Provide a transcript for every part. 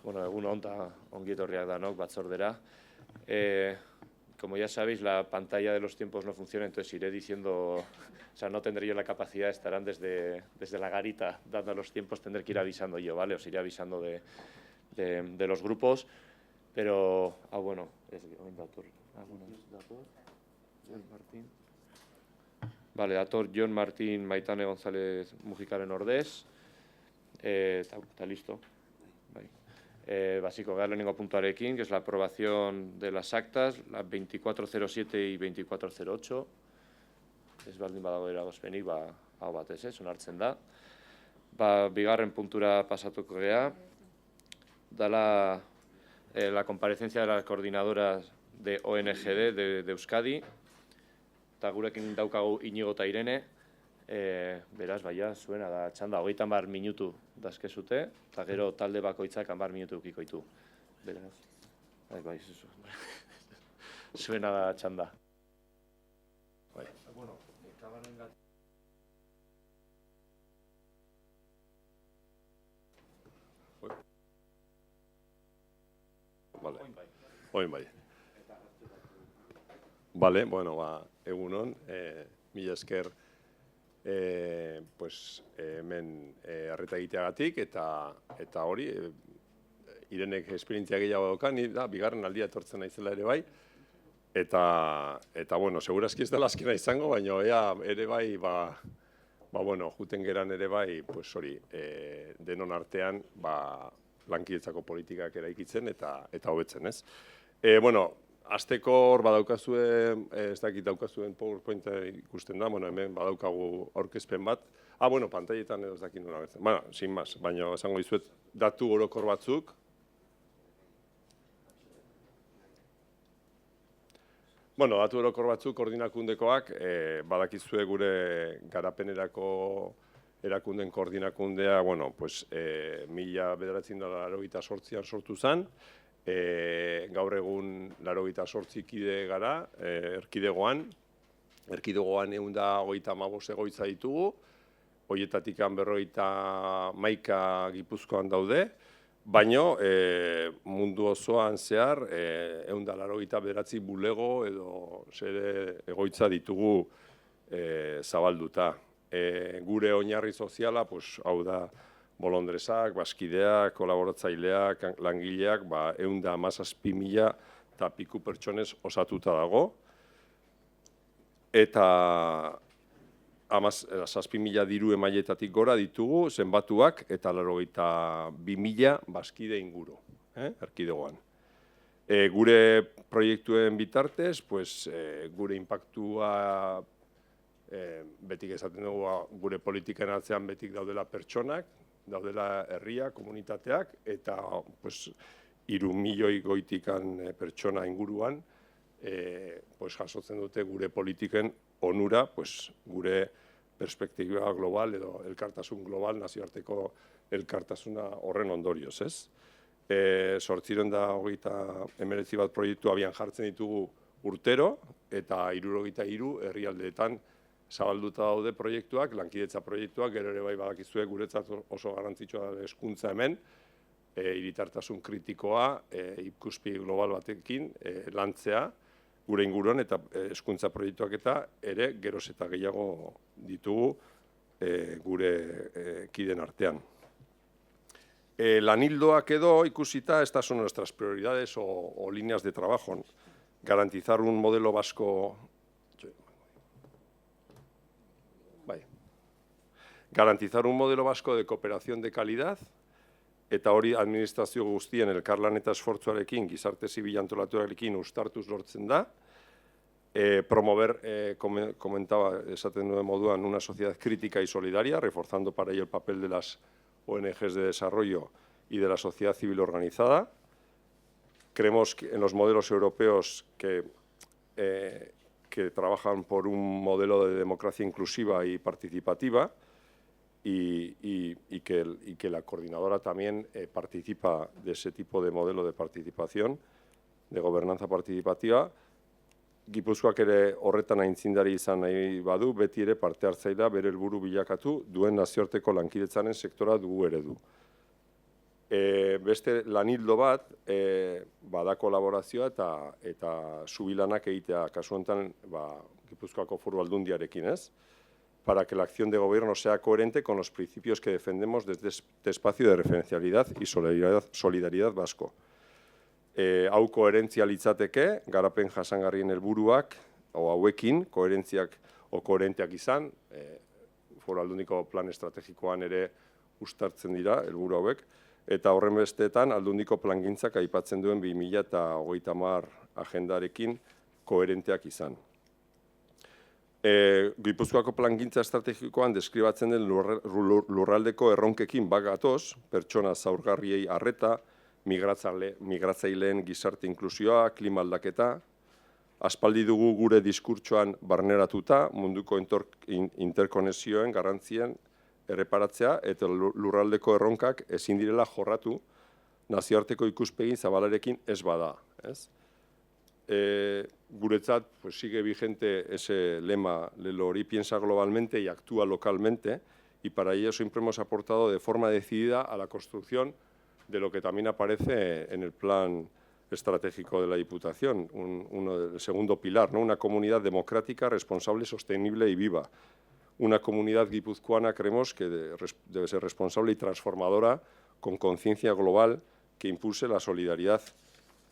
Bueno, egun on eta ongi etorriak danok batzordera. Como ya sabéis, la pantalla de los tiempos no funciona, entonces iré diciendo, o sea, no tendré yo la capacidad, estarán desde la garita dando los tiempos, tendré que ir avisando yo, ¿vale? Os iré avisando de los grupos, pero, bueno, Jon Martín. Vale, dator Jon Martín Maitane González Mujicaren ordez. Está listo. Básico, gara lehenengo puntuarekin, que es la aprobación de las actas, la 2407 y 2408. Ez baldin badago eragozpenik, hau batez, onartzen da. Bigarren puntura pasatuko gea, da la comparecencia de las coordinadoras de ONGD de Euskadi, eta gurekin daukagu Inigo eta Irene, beraz, baina, zuena da txanda, 30 minutu dazkezute, eta gero talde bakoitzak 10 minutu ukiko ditu. Beraz, bai, zuena da txanda. Bueno, kabaren gati. Oin bai. Vale, bueno, egunon, mila esker hemen arreta egiteagatik, eta hori, Irenek esperientzia gehiago daukan, bigarren aldia etortzen naizela ere bai, eta bueno, segurazki ez dela azkena izango, baina ere bai, juten geran ere bai, hori, denon artean, lankidetzako politikak eraikitzen eta hobetzen, ez? Bueno, azteko hor badaukazue, ez dakit daukazuen PowerPointa ikusten da, hemen badaukagu aurkezpen bat. Bueno, pantailetan edo ez dakit nola betzen. Bueno, sin más, baina esango dizuet datu orokor batzuk. Bueno, datu orokor batzuk koordinakundekoak, badakizue gure garapenerako erakunden koordinakundea, 1988an sortu zen, gaur egun 88 kide gara, erkidegoan 135 egoitza ditugu, horietatik 51 Gipuzkoan daude, baina mundu osoan zehar 189 bulego edo egoitza ditugu zabalduta. Gure oinarri soziala, hau da, bolondresak, baskideak, kolaboratzaileak, langileak, 117.000 eta piku pertsonez osatuta dago. Eta 7.000 diru emailetatik gora ditugu, zenbatuak, eta 82.000 baskide inguru, erkidegoan. Gure proiektuen bitartez, gure inpaktua betik esaten dugu gure politiken atzean betik daudela pertsonak, daudela herria, komunitateak, eta 3 milioi goitikan pertsona inguruan jasotzen dute gure politiken onura, gure perspektiba global edo elkartasun global, nazioarteko elkartasuna horren ondorioz, ez? 819 bat proiektu abian jartzen ditugu urtero, eta 63 herrialdeetan zabalduta daude proiektuak, lankidetza proiektuak, gero ere bai badakizue guretzat oso garrantzitsua da hezkuntza hemen, hiritartasun kritikoa, ikuspegi global batekin lantzea gure inguruan eta hezkuntza proiektuak eta ere geroz eta gehiago ditugu gure kideen artean. Lanildoak edo ikusita, estas son nuestras prioridades o líneas de trabajo. Garantizar un modelo vasco de cooperación de calidad, eta hori administrazio guztien elkarlan eta esfortzuarekin, gizarte zibil antolatuarekin uztartuz lortzen da. Promover, comentaba, esaten duen moduan, una sociedad crítica y solidaria, reforzando para ello el papel de las ONGs de desarrollo y de la sociedad civil organizada. Creemos que en los modelos europeos que trabajan por un modelo de democracia inclusiva y participativa, y que la coordinadora también participa de ese tipo de modelo de participación, de gobernanza participativa. Gipuzkoak ere horretan aintzindari izan nahi badu, beti ere parte hartzailea bere helburu bilakatu duen nazioarteko lankidetzaren sektora dugu eredu. Beste lanildo bat, bada kolaborazioa eta subilanak egitea, kasu honetan, Gipuzkoako Foru Aldundiarekin, ez? Para que la acción de gobierno sea coherente con los principios que defendemos desde este espacio de referencialidad y solidaridad vasco. Hau koherentzia litzateke, garapen jasangarrien helburuak, hauekin, koherenteak izan, Foru Aldundiko plan estrategikoan ere uztartzen dira, helburu hauek, eta horren bestetan Aldundiko plangintzak aipatzen duen 2030 agendarekin koherenteak izan. Gipuzkoako plangintza estrategikoan deskribatzen den lurraldeko erronkekin bagatoz, pertsona zaurgarriei arreta, migratzaileen gizarte inklusioa, klima aldaketa, aspaldi dugu gure diskurtsoan barneratuta, munduko interkonexioen garrantzien erreparatzea eta lurraldeko erronkak ezin direla jorratu nazioarteko ikuspegi zabalarekin ez bada. Guretzat sigue vigente ese lema, Lelori piensa globalmente y actúa localmente, y para ello siempre hemos aportado de forma decidida a la construcción de lo que también aparece en el plan estratégico de la Diputación, el segundo pilar, ¿no? Una comunidad democrática, responsable, sostenible y viva. Una comunidad guipuzcoana, creemos, que debe ser responsable y transformadora, con conciencia global, que impulse la solidaridad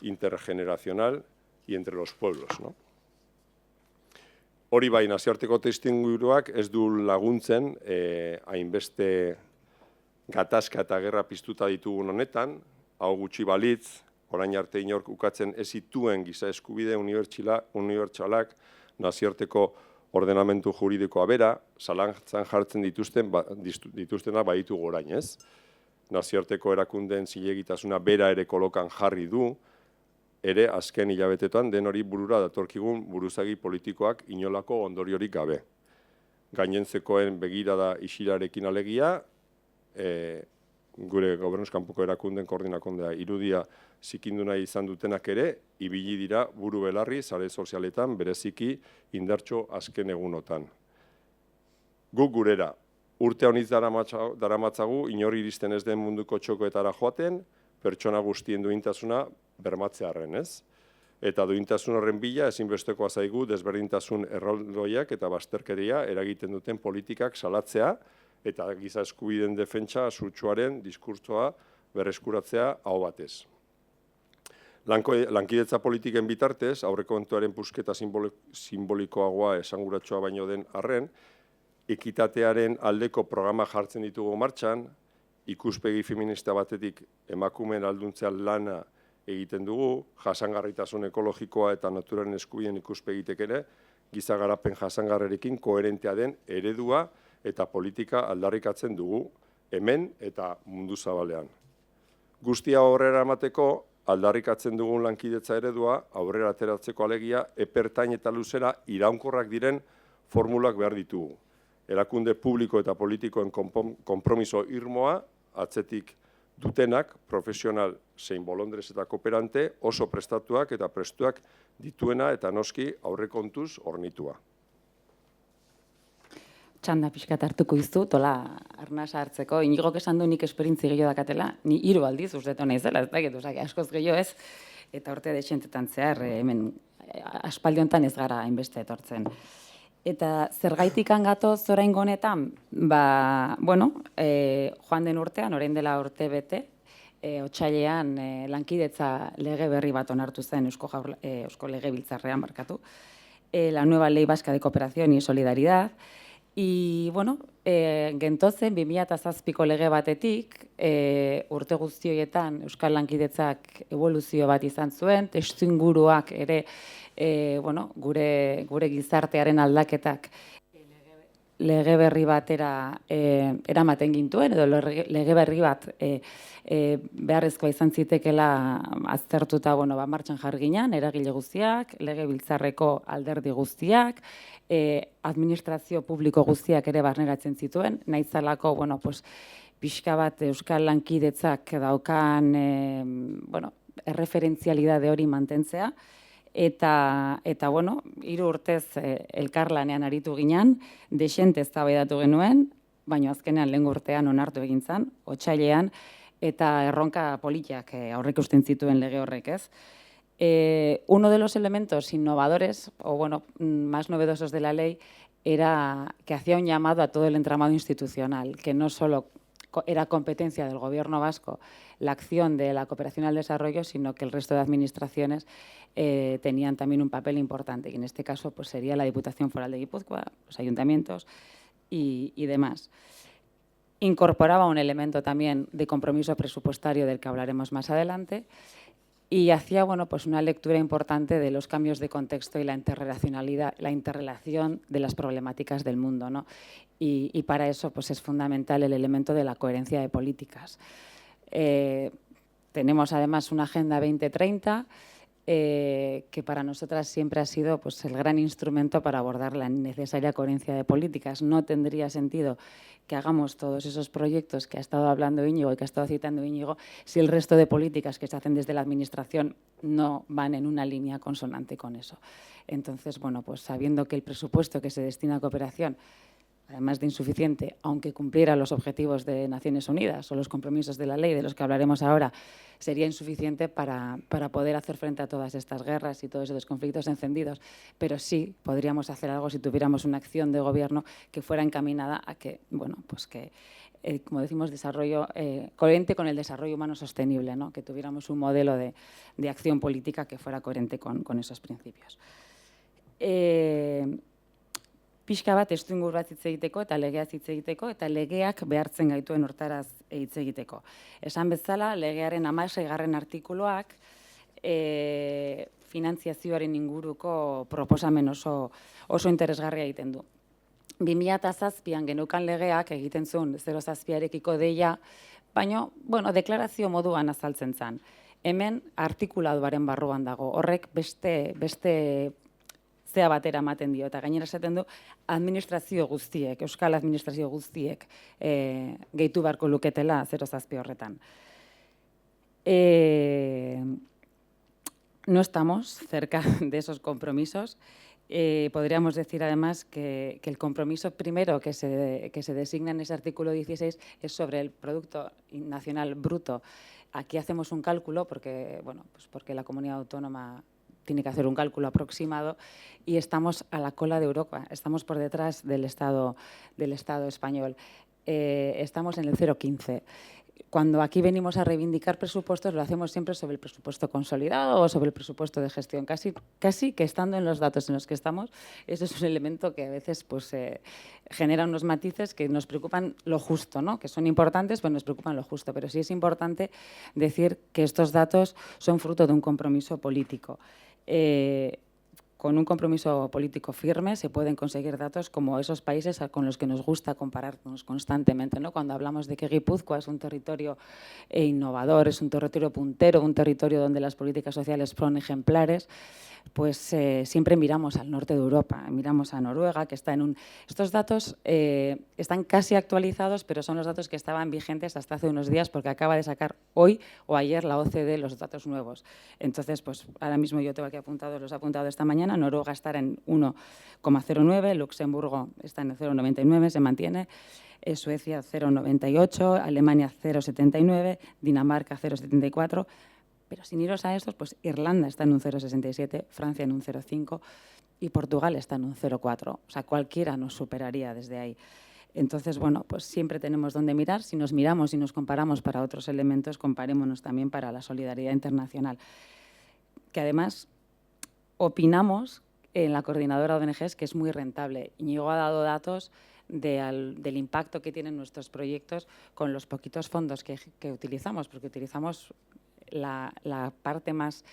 intergeneracional y entre los pueblos, ¿no? Hori bai, nazioarteko testuinguruak ez du laguntzen hainbeste gatazka eta gerra piztuta ditugun honetan, hau gutxi balitz, orain arte inork ukatzen ez zituen giza eskubide unibertsalak nazioarteko ordenamentu juridikoa bera, zalantzan jartzen dituztenak baditugu orain, ez? Nazioarteko erakundeen zilegitasuna bera ere kolokan jarri du, ere azken hilabetetan den hori burura datorkigun buruzagi politikoak inolako ondoriorik gabe. Gainentzekoen begirada isilarekin alegia, gure gobernuz kanpoko erakunden koordinakondea irudia zikindu nahi izan dutenak ere, ibili dira buru belarri sare sozialetan bereziki indartxo azken egunotan. Guk gurera, urte honitz daramatzagu inor iristen ez den munduko txokoetara joaten, pertsona guztien duintasuna bermatzearren, ez? Eta duintasun horren bila ezinbestekoa zaigu desberdintasun erraldoiak eta bazterkeria eragiten duten politikak salatzea eta giza eskubideen defentsa sutsuaren diskurtsoa berreskuratzea aho batez. Lankidetza politiken bitartez, aurrekontuaren pusketa simbolikoagoa esanguratsua baino den arren, ekitatearen aldeko programa jartzen ditugu martxan, ikuspegi feminista batetik emakumeen alduntzean lana egiten dugu, jasangarritasun ekologikoa eta naturaren eskubideen ikuspegitek ere, giza garapen jasangarrerekin koherentea den eredua eta politika aldarrikatzen dugu hemen eta mundu zabalean. Guztia aurrera emateko, aldarrikatzen dugun lankidetza eredua, aurrera ateratzeko alegia, epertain eta luzera iraunkorrak diren formulak behar ditugu. Erakunde publiko eta politikoen konpromiso irmoa, atzetik dutenak, profesional zein bolondrez eta kooperante, oso prestatuak eta prestuak dituena eta noski aurrekontuz hornitua. Txanda pixkat hartuko izu, tola arnasa hartzeko, Inigok esan du nik esperintzi gehiago dakatela, ni 3 aldiz usteto naizela, ez dakit, askoz gehiago ez, eta urte dexentetan zehar, hemen aspaldi honetan ez gara hainbeste etortzen. Eta zergaitikan gatoz oraingo honetan, joan den urtean, orain dela urte bete, otsailean lankidetza lege berri bat onartu zen Eusko Legebiltzarrean markatu, la nueva ley vasca de cooperación y solidaridad, gentozen 2007ko lege batetik, urte guztioietan Euskal Lankidetzak evoluzio bat izan zuen, testuinguruak ere gure gizartearen aldaketak lege berri batera eramaten gintuen, edo lege berri bat beharrezkoa izan zitekela aztertuta martxan jarginan, eragile guztiak, legebiltzarreko alderdi guztiak, administrazio publiko guztiak ere barneratzen zituen, nahitzalako, pixka bat Euskal Lankidetzak daukan erreferentzialidade hori mantentzea, eta 3 urtez elkarlanean aritu ginen, dexente eztabaidatu genuen, baina azkenean lehen urtean onartu egin zen, otsailean eta erronka politak aurreikusten zituen lege horrek, ez? Uno de los elementos innovadores, o bueno, más novedosos de la ley, era que hacía un llamado a todo el entramado institucional, que no solo era competencia del Gobierno vasco la acción de la cooperación al desarrollo, sino que el resto de administraciones tenían también un papel importante, y en este caso pues, sería la Diputación Foral de Guipúzcoa, los ayuntamientos y demás. Incorporaba un elemento también de compromiso presupuestario del que hablaremos más adelante, y hacía bueno, pues una lectura importante de los cambios de contexto y la interrelacionalidad, la interrelación de las problemáticas del mundo, ¿no? Y para eso pues, es fundamental el elemento de la coherencia de políticas. Tenemos además una Agenda 2030 que para nosotras siempre ha sido pues, el gran instrumento para abordar la necesaria coherencia de políticas. No tendría sentido que hagamos todos esos proyectos que ha estado hablando Íñigo y que ha estado citando Íñigo si el resto de políticas que se hacen desde la Administración no van en una línea consonante con eso. Entonces, bueno, pues sabiendo que el presupuesto que se destina a cooperación, además de insuficiente, aunque cumpliera los objetivos de Naciones Unidas o los compromisos de la ley, de los que hablaremos ahora, sería insuficiente para poder hacer frente a todas estas guerras y todos esos conflictos encendidos. Pero sí podríamos hacer algo si tuviéramos una acción de gobierno que fuera encaminada a que, bueno, pues que, como decimos, desarrollo coherente con el desarrollo humano sostenible, ¿no? Que tuviéramos un modelo de acción política que fuera coherente con esos principios. Pixka bat testuinguru bat hitz egiteko eta legeaz hitz egiteko eta legeak behartzen gaituen hortaraz hitz egiteko. Esan bezala, legearen 16. artikuluak finantziazioaren inguruko proposamen oso interesgarria egiten du. 2007an geneukan legeak egiten zuen 0,7arekiko deia, baina, bueno, deklarazio moduan azaltzen zen. Hemen artikuladuaren barruan dago. Horrek beste zea batera ematen dio, eta gainera esaten du administrazio guztiek, euskal administrazio guztiek gehitu beharko luketela 0,7 horretan. No estamos cerca de esos compromisos. Podríamos decir además que el compromiso primero que se designa en ese artículo 16 es sobre el Producto Nacional Bruto. Aquí hacemos un cálculo porque, bueno, pues porque la comunidad autónoma tiene que hacer un cálculo aproximado y estamos a la cola de Europa, estamos por detrás del Estado español. Estamos en el 0,15. Cuando aquí venimos a reivindicar presupuestos, lo hacemos siempre sobre el presupuesto consolidado o sobre el presupuesto de gestión. Casi que estando en los datos en los que estamos, eso es un elemento que a veces pues, genera unos matices que nos preocupan lo justo, ¿no? Que son importantes, pues nos preocupan lo justo. Pero sí es importante decir que estos datos son fruto de un compromiso político. Con un compromiso político firme se pueden conseguir datos como esos países con los que nos gusta compararnos constantemente, ¿no? Cuando hablamos de que Guipúzcoa es un territorio innovador, es un territorio puntero, un territorio donde las políticas sociales son ejemplares, pues siempre miramos al norte de Europa, miramos a Noruega, que está en un... Estos datos están casi actualizados, pero son los datos que estaban vigentes hasta hace unos días porque acaba de sacar hoy o ayer la OCDE los datos nuevos. Entonces, pues ahora mismo yo tengo aquí apuntados, los he apuntado esta mañana. Noruega está en 1,09, Luxemburgo está en 0,99, se mantiene, Suecia 0,98, Alemania 0,79, Dinamarca 0,74, pero sin iros a estos, pues Irlanda está en un 0,67, Francia en un 0,5 y Portugal está en un 0,4. O sea, cualquiera nos superaría desde ahí. Entonces, bueno, pues siempre tenemos dónde mirar. Si nos miramos y nos comparamos para otros elementos, comparémonos también para la solidaridad internacional. Que además opinamos en la coordinadora de ONGs que es muy rentable. Íñigo ha dado datos del impacto que tienen nuestros proyectos con los poquitos fondos que utilizamos, porque utilizamos la parte más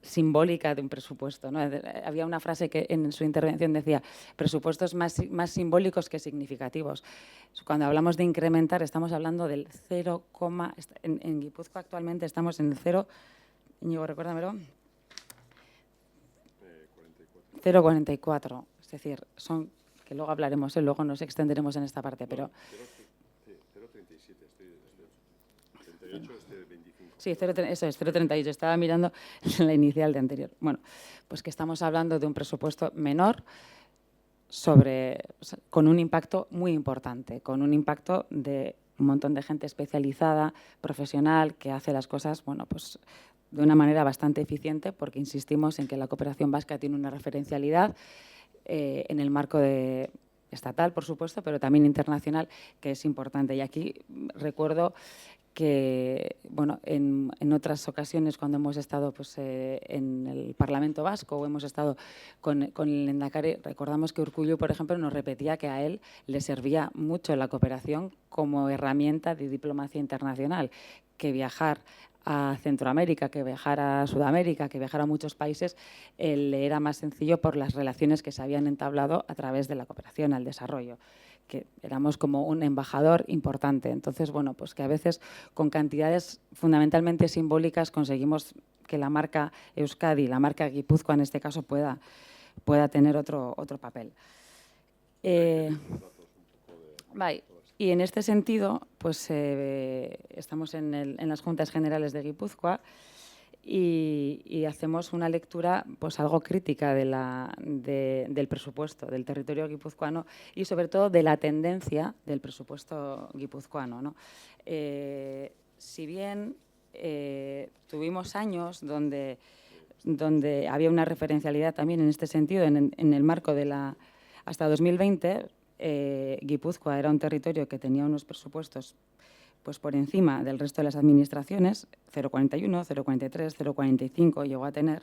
simbólica de un presupuesto, ¿no? Había una frase que en su intervención decía presupuestos más simbólicos que significativos. Cuando hablamos de incrementar estamos hablando del 0, en Guipúzcoa actualmente estamos en el 0, Íñigo, recuérdamelo, 0,44, es decir, son, que luego hablaremos, luego nos extenderemos en esta parte, pero... 0,37, estoy 38, este 25. Sí, eso es, 0,38, estaba mirando la inicial de anterior. Bueno, pues que estamos hablando de un presupuesto menor con un impacto muy importante, con un impacto de un montón de gente especializada, profesional, que hace las cosas, bueno, pues de una manera bastante eficiente, porque insistimos en que la cooperación vasca tiene una referencialidad en el marco estatal, por supuesto, pero también internacional, que es importante. Y aquí recuerdo que, bueno, en otras ocasiones cuando hemos estado pues, en el Parlamento Vasco o hemos estado con el Lehendakari, recordamos que Urkullu, por ejemplo, nos repetía que a él le servía mucho la cooperación como herramienta de diplomacia internacional, que viajar a Centroamérica, que viajar a Sudamérica, que viajar a muchos países, le era más sencillo por las relaciones que se habían entablado a través de la cooperación al desarrollo, que éramos como un embajador importante. Entonces, bueno, pues que a veces con cantidades fundamentalmente simbólicas conseguimos que la marca Euskadi, la marca Guipúzcoa en este caso, pueda tener otro papel. Y en este sentido, pues estamos en las Juntas Generales de Guipúzcoa y hacemos una lectura pues algo crítica del presupuesto del territorio guipuzcoano y sobre todo de la tendencia del presupuesto guipuzcoano, ¿no? Si bien tuvimos años donde había una referencialidad también en este sentido, en el marco de hasta 2020, Guipúzcoa era un territorio que tenía unos presupuestos pues por encima del resto de las administraciones, 0,41, 0,43, 0,45 llegó a tener,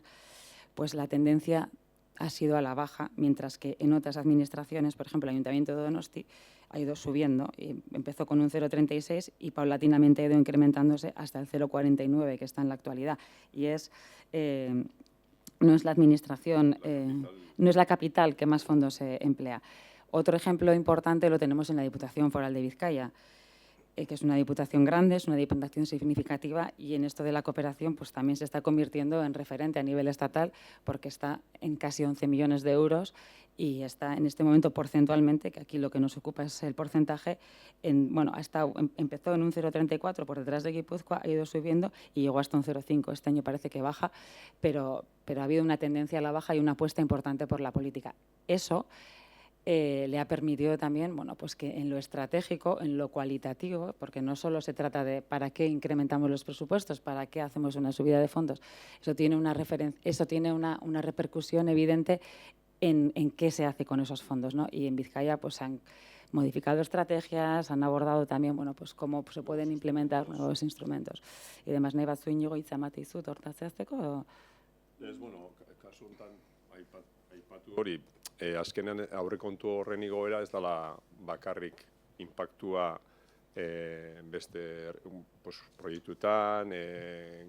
pues la tendencia ha sido a la baja, mientras que en otras administraciones, por ejemplo, el Ayuntamiento de Donosti ha ido subiendo. Empezó con un 0,36 y paulatinamente ha ido incrementándose hasta el 0,49 que está en la actualidad. Y no es la administración, no es la capital que más fondos emplea. Otro ejemplo importante lo tenemos en la Diputación Foral de Vizcaya, que es una diputación grande, es una diputación significativa y en esto de la cooperación pues también se está convirtiendo en referente a nivel estatal porque está en casi 11 millones de euros y está en este momento porcentualmente, que aquí lo que nos ocupa es el porcentaje, empezó en un 0,34 por detrás de Guipúzcoa, ha ido subiendo y llegó hasta un 0,5. Este año parece que baja, pero ha habido una tendencia a la baja y una apuesta importante por la política. Eso le ha permitido también, bueno, pues que en lo estratégico, en lo cualitativo, porque no solo se trata de para qué incrementamos los presupuestos, para qué hacemos una subida de fondos, eso tiene una repercusión evidente en qué se hace con esos fondos, ¿no? Y en Vizcaya pues han modificado estrategias, han abordado también, bueno, pues cómo se pueden implementar nuevos instrumentos. Y además, nahi batzu inigo hitza ematen dizut hortaz zehazteko? Bueno, kasu honetan aipatu hori, azkenean aurrekontu horren igoera ez dela bakarrik inpaktua beste proiektuetan,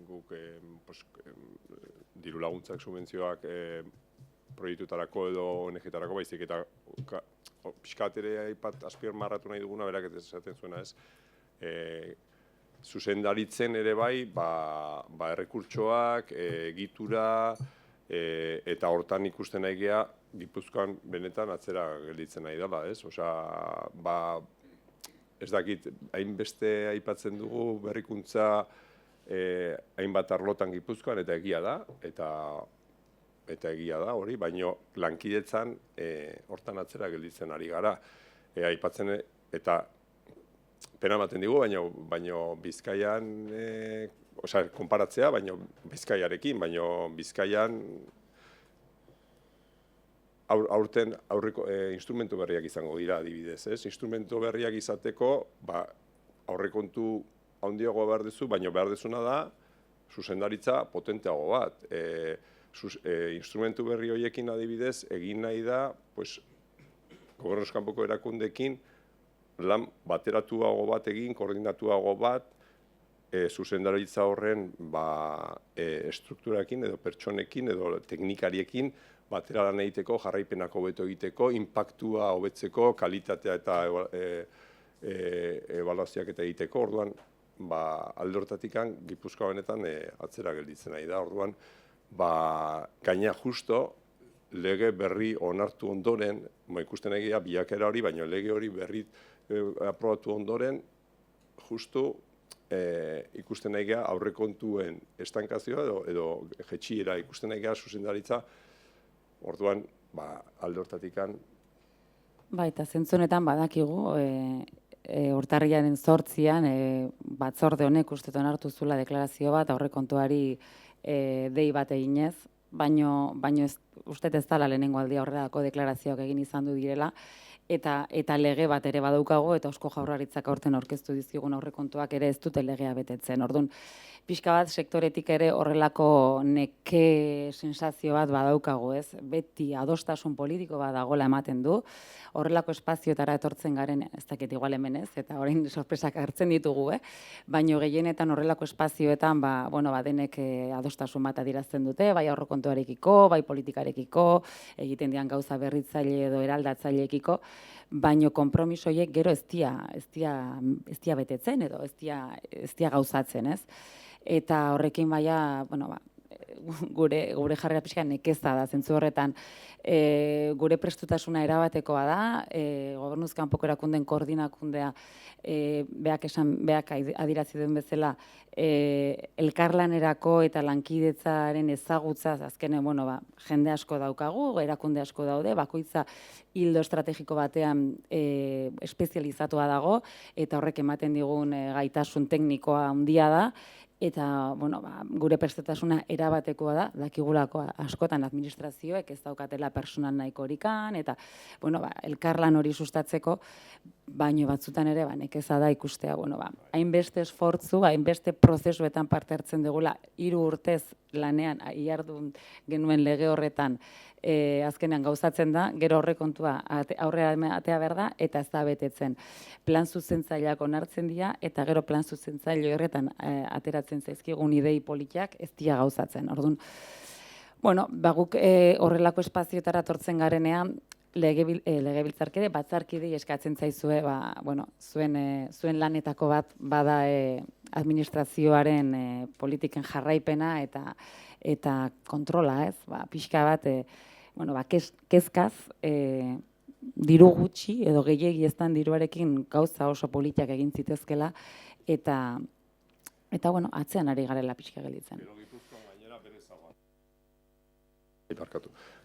guk diru laguntzak, subentzioak proiektuetarako edo ONG-tarako, baizik eta pixkat ere azpimarratu nahi duguna, berak ez esaten zuena ez, zuzendaritzen ere bai, errekurtsoak, egitura, eta hortan ikusten nahi geha, Gipuzkoan benetan atzera gelditzen nahi dela, ez? Osea, ez dakit, hainbeste aipatzen dugu berrikuntza hainbat arlotan Gipuzkoan, eta egia da, eta egia da hori, baino lankidetzan hortan atzera gelditzen ari gara. Aipatzen, eta pena ematen digu, baino Bizkaian, osea, konparatzea, baino Bizkaiarekin, baino Bizkaian aurten aurreko instrumentu berriak izango dira adibidez, ez? Instrumentu berriak izateko, aurrekontu handiagoa behar duzu, baina behar duzuna da zuzendaritza potenteago bat. Instrumentu berri horiekin adibidez egin nahi da, gobernuz kanpoko erakundekin lan bateratuago bat egin, koordinatuago bat, zuzendaritza horren estrukturarekin edo pertsonekin edo teknikariekin batera lan egiteko, jarraipenak hobeto egiteko, inpaktua hobetzeko, kalitatea eta ebaluazioak eta egiteko. Orduan, alde horretatik Gipuzkoa benetan atzera gelditzen nahi da. Orduan, gaina justo lege berri onartu ondoren, ikusten egia bilakera hori, baina lege hori berri aprobatu ondoren, justu ikusten egia aurrekontuen estankazioa edo jetxiera ikusten egia zuzendaritza. Orduan, alde horretatik eta zentzu honetan badakigu, urtarrilaren 8an batzorde honek uste dut onartu zuela deklarazio bat aurrekontuari dei bat eginez, baino uste ez dela lehenengo aldia horrelako deklarazioak egin izan du direla, eta lege bat ere badaukago, eta Eusko Jaurlaritzak aurten aurkeztu dizkigun aurrekontuak ere ez dute legea betetzen. Orduan, pixka bat sektoretik ere horrelako neke sensazio bat badaukago, ez? Beti adostasun politiko bat dagoela ematen du, horrelako espazioetara etortzen garen, ez dakit igual hemen ez, eta orain sorpresak hartzen ditugu, baino gehienetan horrelako espazioetan, denek adostasun bat adierazten dute, bai aurrekontuarekiko, bai politikarekiko, egiten dian gauza berritzaile edo eraldatzaileekiko, baino konpromiso horiek gero ez dia betetzen edo ez dia gauzatzen, ez? Eta horrekin gure jarrera pixka nekeza da, zentzu horretan gure prestutasuna erabatekoa da, gobernuz kanpoko erakundeen koordinakundea beak adierazi duen bezala elkarlanerako eta lankidetzaren ezagutzaz azkenen jende asko daukagu, erakunde asko daude, bakoitza hildo estrategiko batean espezializatua dago eta horrek ematen digun gaitasun teknikoa handia da. Eta, gure prestatasuna erabatekoa da, dakigulako askotan administrazioek ez daukatela personal nahiko horikan, eta, elkarlan hori sustatzeko, baino batzutan ere, nekeza da ikustea, hainbeste esfortzu, hainbeste prozesuetan parte hartzen dugula, 3 urtez lanean, iardun genuen lege horretan, azkenean gauzatzen da, gero horrekontua aurrera atea behar da, eta ez da betetzen. Plan zuzentzaileak onartzen dira, eta gero plan zuzentzaile horretan ateratzen zaizkigun idei politiak ez dira gauzatzen. Orduan, guk horrelako espazioetara tortzen garenean, legebiltzarkide, batzarkidei eskatzen zaizue, zuen lanetako bat bada administrazioaren politiken jarraipena eta kontrola, ez? Pixka bat, kezkaz, diru gutxi edo gehiegi eztan diruarekin gauza oso politiak egin zitezkela eta atzean ari garela pixka gelditzen.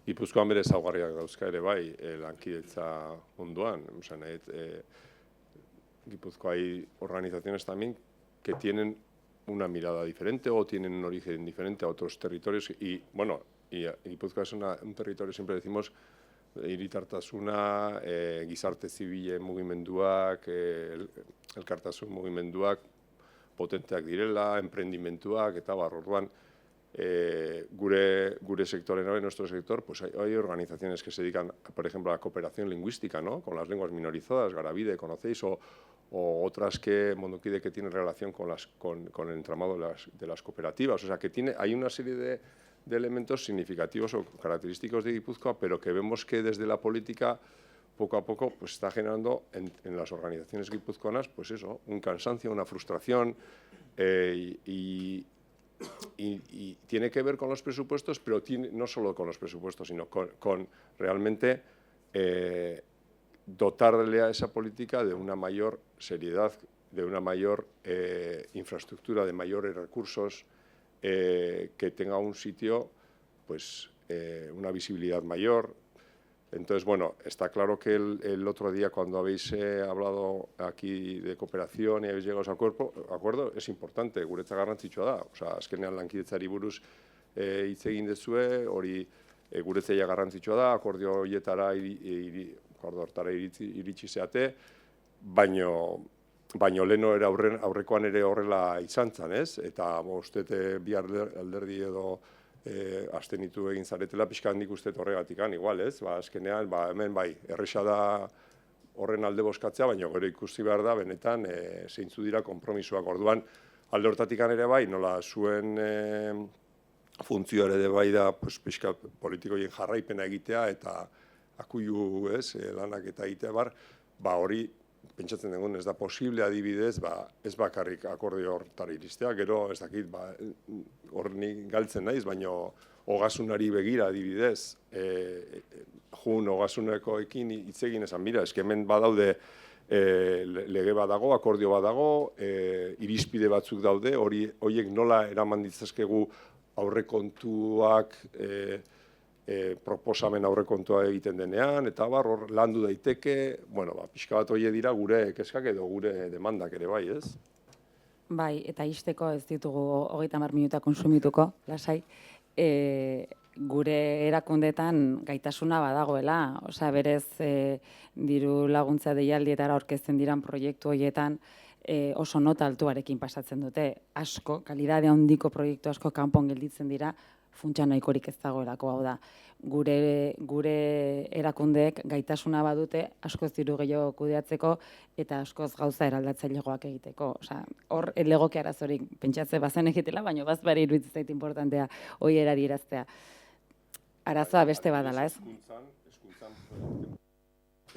Gipuzkoan bere ezaugarriak dauzka ere bai lankidetza munduan. Gipuzkoa hay organizaciones también que tienen una mirada diferente o tienen un origen diferente a otros territorios y Gipuzkoa es un territorio, siempre decimos, hiritartasuna, gizarte zibilen mugimenduak, elkartasun mugimenduak potenteak direla, emprendimentuak eta orduan gure sector, en nuestro sector, pues hay organizaciones que se dedican, por ejemplo, a la cooperación lingüística, ¿no? Con las lenguas minorizadas, Garabide, conocéis, o otras que Mondokide que tienen relación con el entramado de las cooperativas. O sea, que hay una serie de elementos significativos o característicos de Guipúzcoa, pero que vemos que desde la política poco a poco pues está generando en las organizaciones guipuzcoanas pues eso, un cansancio, una frustración y tiene que ver con los presupuestos, pero no solo con los presupuestos, sino con realmente dotarle a esa política de una mayor seriedad, de una mayor infraestructura, de mayores recursos, que tenga un sitio, pues una visibilidad mayor. Entonces, está claro que el otro día cuando habéis hablado aquí de cooperación y habéis llegado a ese acuerdo, es importante, guretzat garrantzitsua da. Osea, azkenean lankidetzari buruz hitz egin duzue, hori guretzat garrantzitsua da, akordio horretara iritsi zeate, baino leno era aurrekoan ere horrela izan zen, ez? Eta uste bi alderdi edo abstenitu egin zaretela, pixka handik uste horregatik igual, ez? Azkenean, hemen erresa da horren alde bozkatzea, baina gero ikusi behar da, benetan, zeintzu dira konpromisoak. Orduan, alde hortatik ere bai, nola zuen funtzioa ere bai da, pixka politikoien jarraipena egitea, eta akuilu, ez, lanak eta egitea hori, pentsatzen dugun, ez da posible adibidez, ez bakarrik akordio hortara iristea, gero ez dakit, hor nik galtzen naiz, baina ogasunari begira adibidez, ogasunekoekin hitz egin esan, mira, hemen badaude lege badago, akordio badago, irizpide batzuk daude, horiek nola eraman ditzazkegu aurrekontuak proposamen aurrekontua egiten denean, eta hor landu daiteke, pixka bat horiek dira gure kezkak edo gure demandak ere bai, ez? Bai, eta isteko ez ditugu 30 minuta konsumituko, lasai. Gure erakundetan gaitasuna badagoela, osea berez diru laguntza deialdietara aurkezten diran proiektu horietan oso nota altuarekin pasatzen dute. Asko, kalidade handiko proiektu asko kanpon gelditzen dira, funtsa nahikorik ez dagoelako, hau da. Gure erakundeek gaitasuna badute, askoz diru gehiago kudeatzeko eta askoz gauza eraldatzailegoak egiteko. Osea, hor legoke arazorik pentsatze bazen egitela, baina bazpare iruditzen zait importantea hori adieraztea. Arazoa beste badala, ez?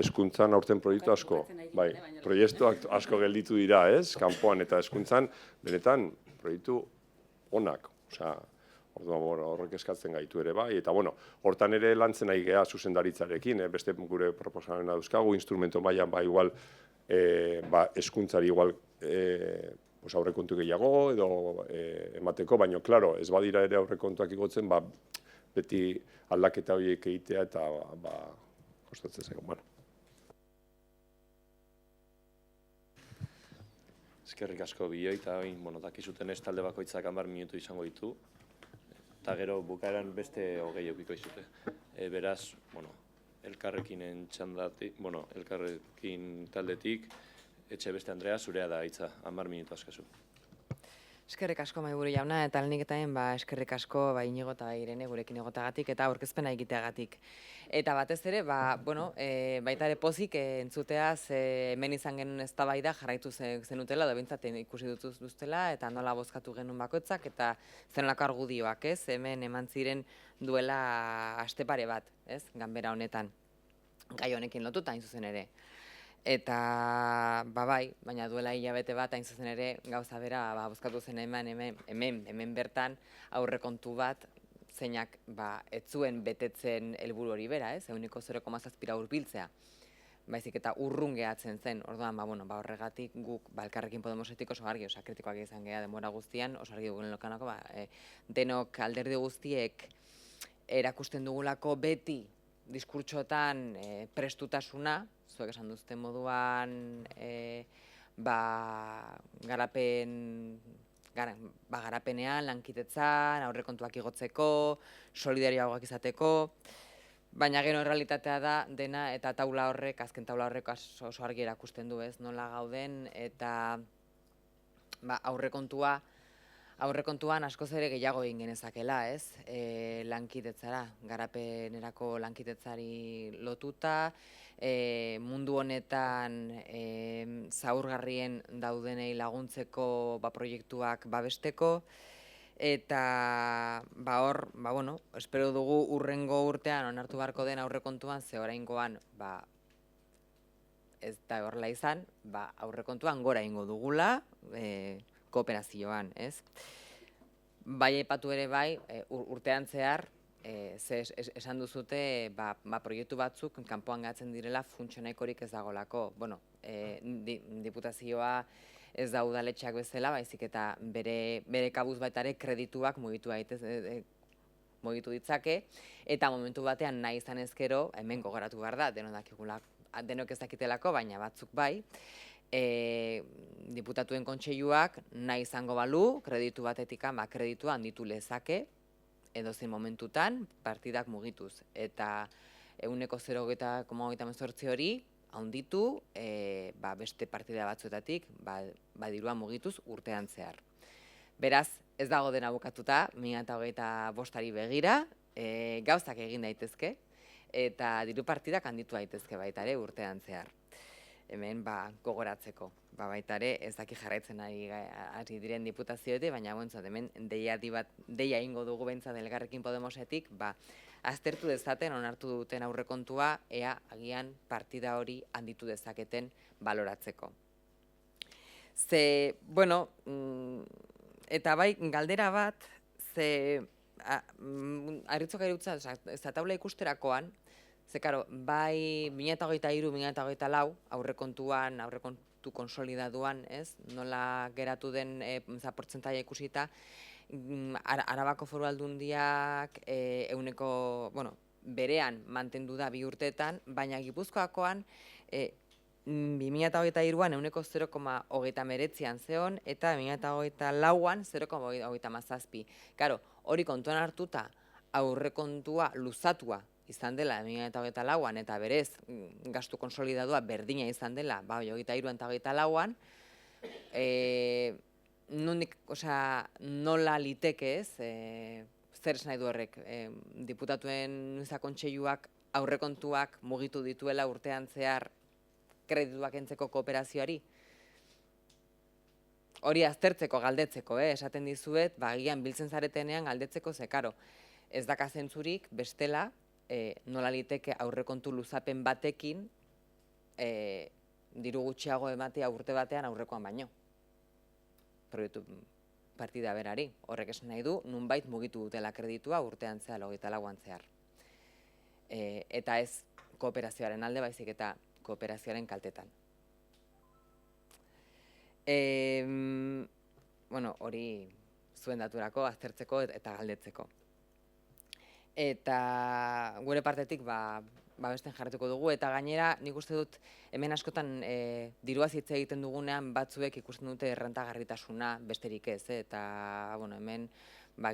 Hezkuntzan aurten proiektu asko, bai, proiektuak asko gelditu dira, ez? Kanpoan eta hezkuntzan benetan proiektu onak, osea, horrek eskatzen gaitu ere bai, eta hortan ere lantzen nahi geha zuzendaritzarekin, beste gure proposamena dauzkagu, instrumento mailan igual, hezkuntzari igual aurrekontu gehiago edo emateko, baina, klaro, ez badira ere aurrekontuak igotzen, beti aldaketa horiek egitea eta kostatzen zaigu. Eskerrik asko bioi, eta dakizuten ez talde bakoitzak 10 minutu izango ditu, eta gero bukaeran beste 20 eukiko izute. Beraz, elkarrekin taldetik, Etxebeste Andrea, zurea da hitza, 10 minutu askazu. Eskerrik asko mahaiburu jauna, eta lehenik eta eskerrik asko Inigo eta Irene gurekin egotagatik eta aurkezpena egiteagatik. Eta batez ere, baita ere pozik entzuteaz hemen izan genuen eztabaida jarraitu zenutela, da bintzat ikusi dutuztela, eta nola bozkatu genuen bakoitzak, eta zenolako argudioak, ez? Hemen eman ziren duela aste pare bat, ez? Ganbera honetan, gai honekin lotuta hain zuzen ere. Eta, bai, baina duela hilabete bat, hain zuzen ere, gauza bera, bozkatu zen hemen bertan aurrekontu bat, zeinak, ez zuen betetzen helburu hori bera, ez? 0,7 hurbiltzea. Baizik eta urrun gehatzen zen, orduan, horregatik guk, Elkarrekin Podemosetik oso argi, kritikoak izan geha denbora guztian, oso argi dugun lokanako, denok alderdi guztiek erakusten dugulako beti diskurtsotan prestutasuna, zuek esan duzten moduan garapenean, lankitetzan, aurrekontuak igotzeko, solidarioagoak izateko, baina gero errealitatea da dena eta azken taula horrek oso argi erakusten du, ez, nola gauden, eta aurrekontuan askoz ere gehiago egin genezakela, ez, lankitetzara, garapenerako lankitetzari lotuta, mundu honetan zaurgarrien daudenei laguntzeko proiektuak babesteko, eta hor, espero dugu urrengo urtean onartu beharko den aurrekontuan, ze oraingoan ez da horrela izan, aurrekontuan gora ingo dugula, kooperazioan, ez? Bai aipatu ere bai, urtean zehar, esan duzute, proiektu batzuk kanpoan gatzen direla funtsa nahikorik ez dagolako. Diputazioa ez da udaletxeak bezala, baizik eta bere kabuz baita ere kredituak mugitu ditzake, eta momentu batean nahi izan ezkero, hemen gogoratu behar da, denok ez dakitelako, baina batzuk bai, diputatuen kontseiluak nahi izango balu, kreditu batetik kreditua handitu lezake, edozein momentutan partidak mugituz. Eta 0,8 hori handitu beste partida batzuetatik dirua mugituz urtean zehar. Beraz, ez dago dena bukatuta, 2025 begira, gauzak egin daitezke, eta diru partidak handitu daitezke baita ere urtean zehar. Hemen gogoratzeko. Baita ere, ez daki jarraitzen ari diren diputazioetik, baina hemen deia ingo dugu behintzat Elkarrekin Podemosetik, aztertu dezaten, onartu duten aurrekontua, ea agian partida hori handitu dezaketen baloratzeko. Eta bai, galdera bat, harritzok erutza, ez da taula ikusterakoan, bai 2023-2024 aurrekontu konsolidaduan, ez? Nola geratu den portzentaia ikusita, Arabako Foru Aldundiak berean mantendu da 2 urteetan, baina Gipuzkoakoan 2023an 0,39an zeon eta 2024an 0,37. Karo, hori kontuan hartuta aurrekontua luzatua izan dela 2024an eta berez gastu konsolidadua berdina izan dela 2023an eta 2024an, nola liteke ez, zer esan nahi du horrek, diputatuen kontseiluak aurrekontuak mugitu dituela urtean zehar kredituak entzeko kooperazioari. Hori aztertzeko, galdetzeko, esaten dizuet, agian biltzen zaretenean galdetzeko zekaro. Ez daka zentzurik, bestela, nola liteke aurrekontu luzapen batekin diru gutxiago ematea urte batean aurrekoan baino. Proiektu partida berari. Horrek esan nahi du, nunbait mugitu dutela kreditua urtean zehar, 24an zehar. Eta ez kooperazioaren alde, baizik eta kooperazioaren kaltetan. Hori zuen daturako, aztertzeko eta galdetzeko. Eta gure partetik babesten jarretuko dugu, eta gainera nik uste dut hemen askotan diruaz hitz egiten dugunean batzuek ikusten dute errentagarritasuna besterik ez, eta hemen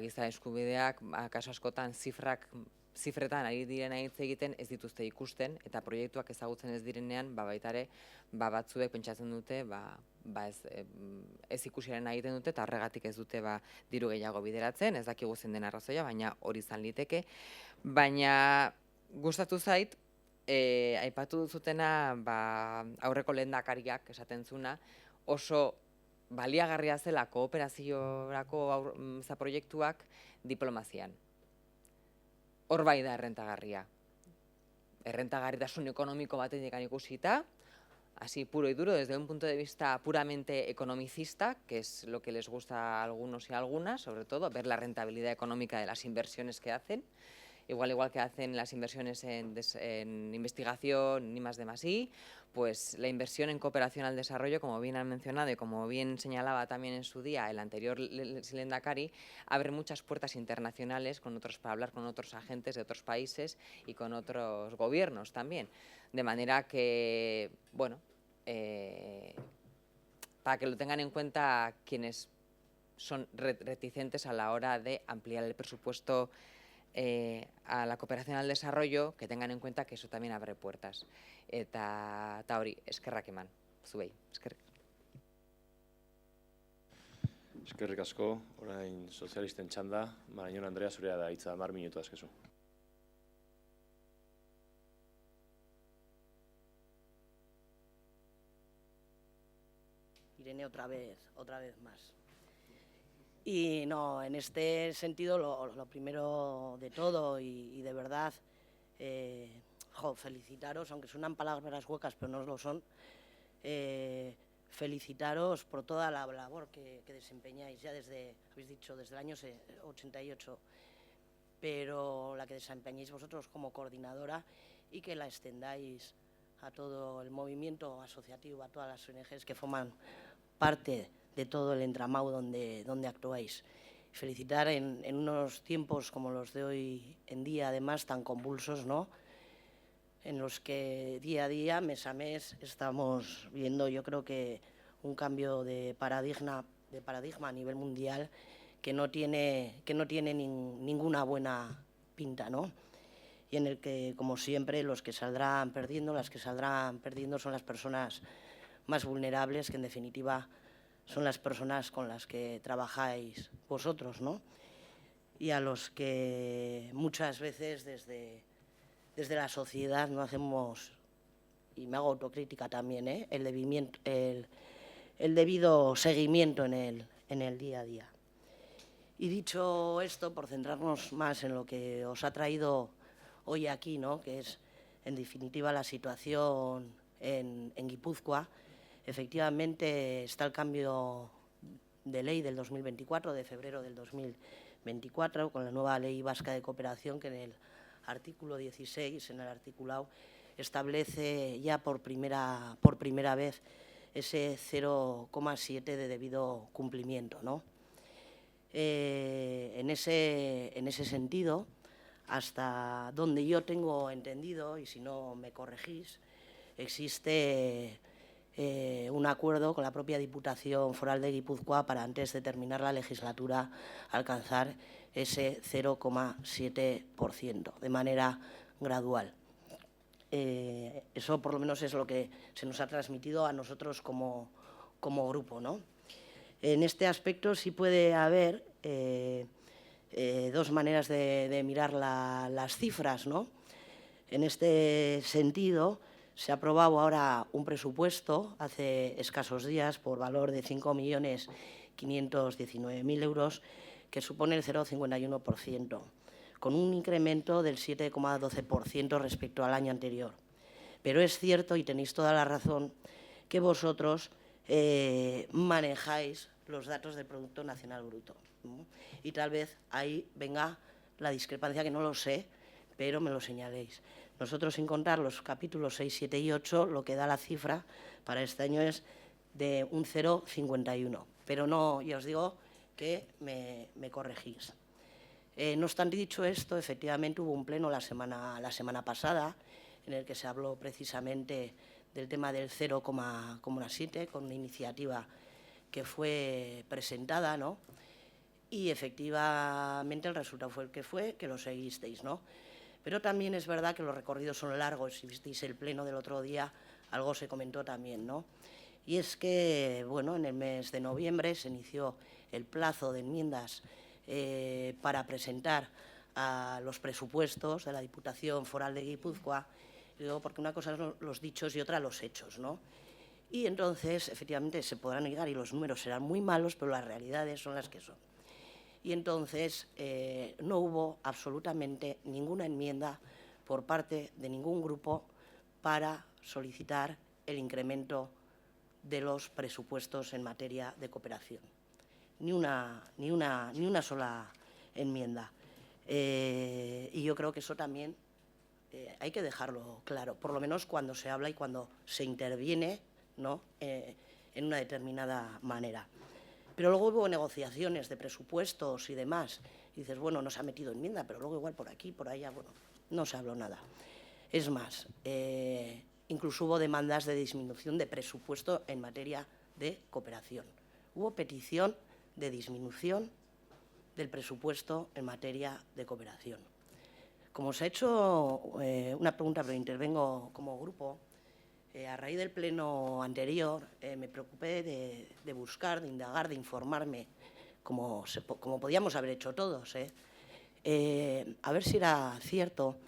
giza eskubideak kasu askotan zifretan ari direna hitz egiten ez dituzte ikusten, eta proiektuak ezagutzen ez direnean baitare batzuek pentsatzen dute ez ikusiaren egiten dute eta horregatik ez dute diru gehiago bideratzen, ez dakigu zen den arrazoia, baina hori izan liteke. Baina gustatu zait, aipatu duzutena aurreko lehendakariak esaten zuna, oso baliagarria zela kooperaziorako proiektuak diplomazian. Hor bai da errentagarria. Errentagarritasun ekonomiko batetik ikusita, así puro y duro, desde un punto de vista puramente economicista, que es lo que les gusta a algunos y a algunas, sobre todo, ver la rentabilidad económica de las inversiones que hacen, igual que hacen las inversiones en investigación, I+D+I, pues la inversión en cooperación al desarrollo, como bien han mencionado y como bien señalaba también en su día el anterior lehendakari, abre muchas puertas internacionales para hablar con otros agentes de otros países y con otros gobiernos también. De manera que, para que lo tengan en cuenta quienes son reticentes a la hora de ampliar el presupuesto a la cooperación al desarrollo, que tengan en cuenta que eso también abre puertas. Eta hori, eskerrak eman, zuei, eskerrik. Eskerrik asko, orain sozialisten txanda, Marañón Andrea, zurea da hitza 10 minutu askezu. Irene, otra vez más. Y no, en este sentido, lo primero de todo y de verdad, felicitaros, aunque suenan palabras huecas, pero no lo son, felicitaros por toda la labor que desempeñáis, ya habéis dicho, desde el año 88, pero la que desempeñáis vosotros como coordinadora y que la extendáis a todo el movimiento asociativo, a todas las ONGs que forman parte de todo el entramado donde actuáis. Felicitar en unos tiempos como los de hoy en día, además tan convulsos, ¿no?, en los que día a día, mes a mes, estamos viendo, yo creo que un cambio de paradigma a nivel mundial que no tiene ninguna buena pinta, ¿no? Y en el que, como siempre, las que saldrán perdiendo son las personas más vulnerables, que en definitiva son las personas con las que trabajáis vosotros, ¿no? Y a los que muchas veces desde la sociedad no hacemos, y me hago autocrítica también, el debido seguimiento en el día a día. Y dicho esto, por centrarnos más en lo que os ha traído hoy aquí, ¿no?, que es en definitiva la situación en Guipúzcoa, efectivamente está el cambio de ley del 2024, de febrero del 2024, con la nueva Ley Vasca de Cooperación, que en el artículo 16, en el articulado, establece ya por primera vez ese 0,7 de debido cumplimiento, ¿no? En ese sentido, hasta donde yo tengo entendido, y si no me corregís, existe un acuerdo con la propia Diputación Foral de Guipúzcoa para, antes de terminar la legislatura, alcanzar ese 0,7% de manera gradual. Eso por lo menos es lo que se nos ha transmitido a nosotros como grupo, ¿no? En este aspecto sí puede haber dos maneras de mirar las cifras, ¿no? En este sentido, se ha aprobado ahora un presupuesto hace escasos días por valor de 5.519.000 euros, que supone el 0,51%, con un incremento del 7,12% respecto al año anterior. Pero es cierto, y tenéis toda la razón, que vosotros manejáis los datos del Producto Nacional Bruto, ¿no? Y tal vez ahí venga la discrepancia, que no lo sé, pero me lo señaléis. Nosotros, sin contar los capítulos 6, 7 y 8, lo que da la cifra para este año es de un 0,51. Pero no, ya os digo que me corregís. No obstante, dicho esto, efectivamente hubo un pleno la semana pasada en el que se habló precisamente del tema del 0,7, con una iniciativa que fue presentada, ¿no? Y efectivamente el resultado fue el que fue, que lo seguisteis, ¿no? Pero también es verdad que los recorridos son largos. Si visteis el pleno del otro día, algo se comentó también, ¿no? Y es que, bueno, en el mes de noviembre se inició el plazo de enmiendas para presentar a los presupuestos de la Diputación Foral de Guipúzcoa, y luego, porque una cosa son los dichos y otra los hechos, ¿no? Y entonces, efectivamente, se podrán negar y los números serán muy malos, pero las realidades son las que son. Y entonces no hubo absolutamente ninguna enmienda por parte de ningún grupo para solicitar el incremento de los presupuestos en materia de cooperación. Ni una sola enmienda. Y yo creo que eso también hay que dejarlo claro, por lo menos cuando se habla y cuando se interviene, ¿no? En una determinada manera. Pero luego hubo negociaciones de presupuestos y demás. Y dices, bueno, no se ha metido enmienda, pero luego igual por aquí, por allá, bueno, no se habló nada. Es más, incluso hubo demandas de disminución de presupuesto en materia de cooperación. Hubo petición de disminución del presupuesto en materia de cooperación. Como os ha hecho una pregunta, pero intervengo como grupo, a raíz del pleno anterior me preocupé de buscar, de indagar, de informarme, como podíamos haber hecho todos, a ver si era cierto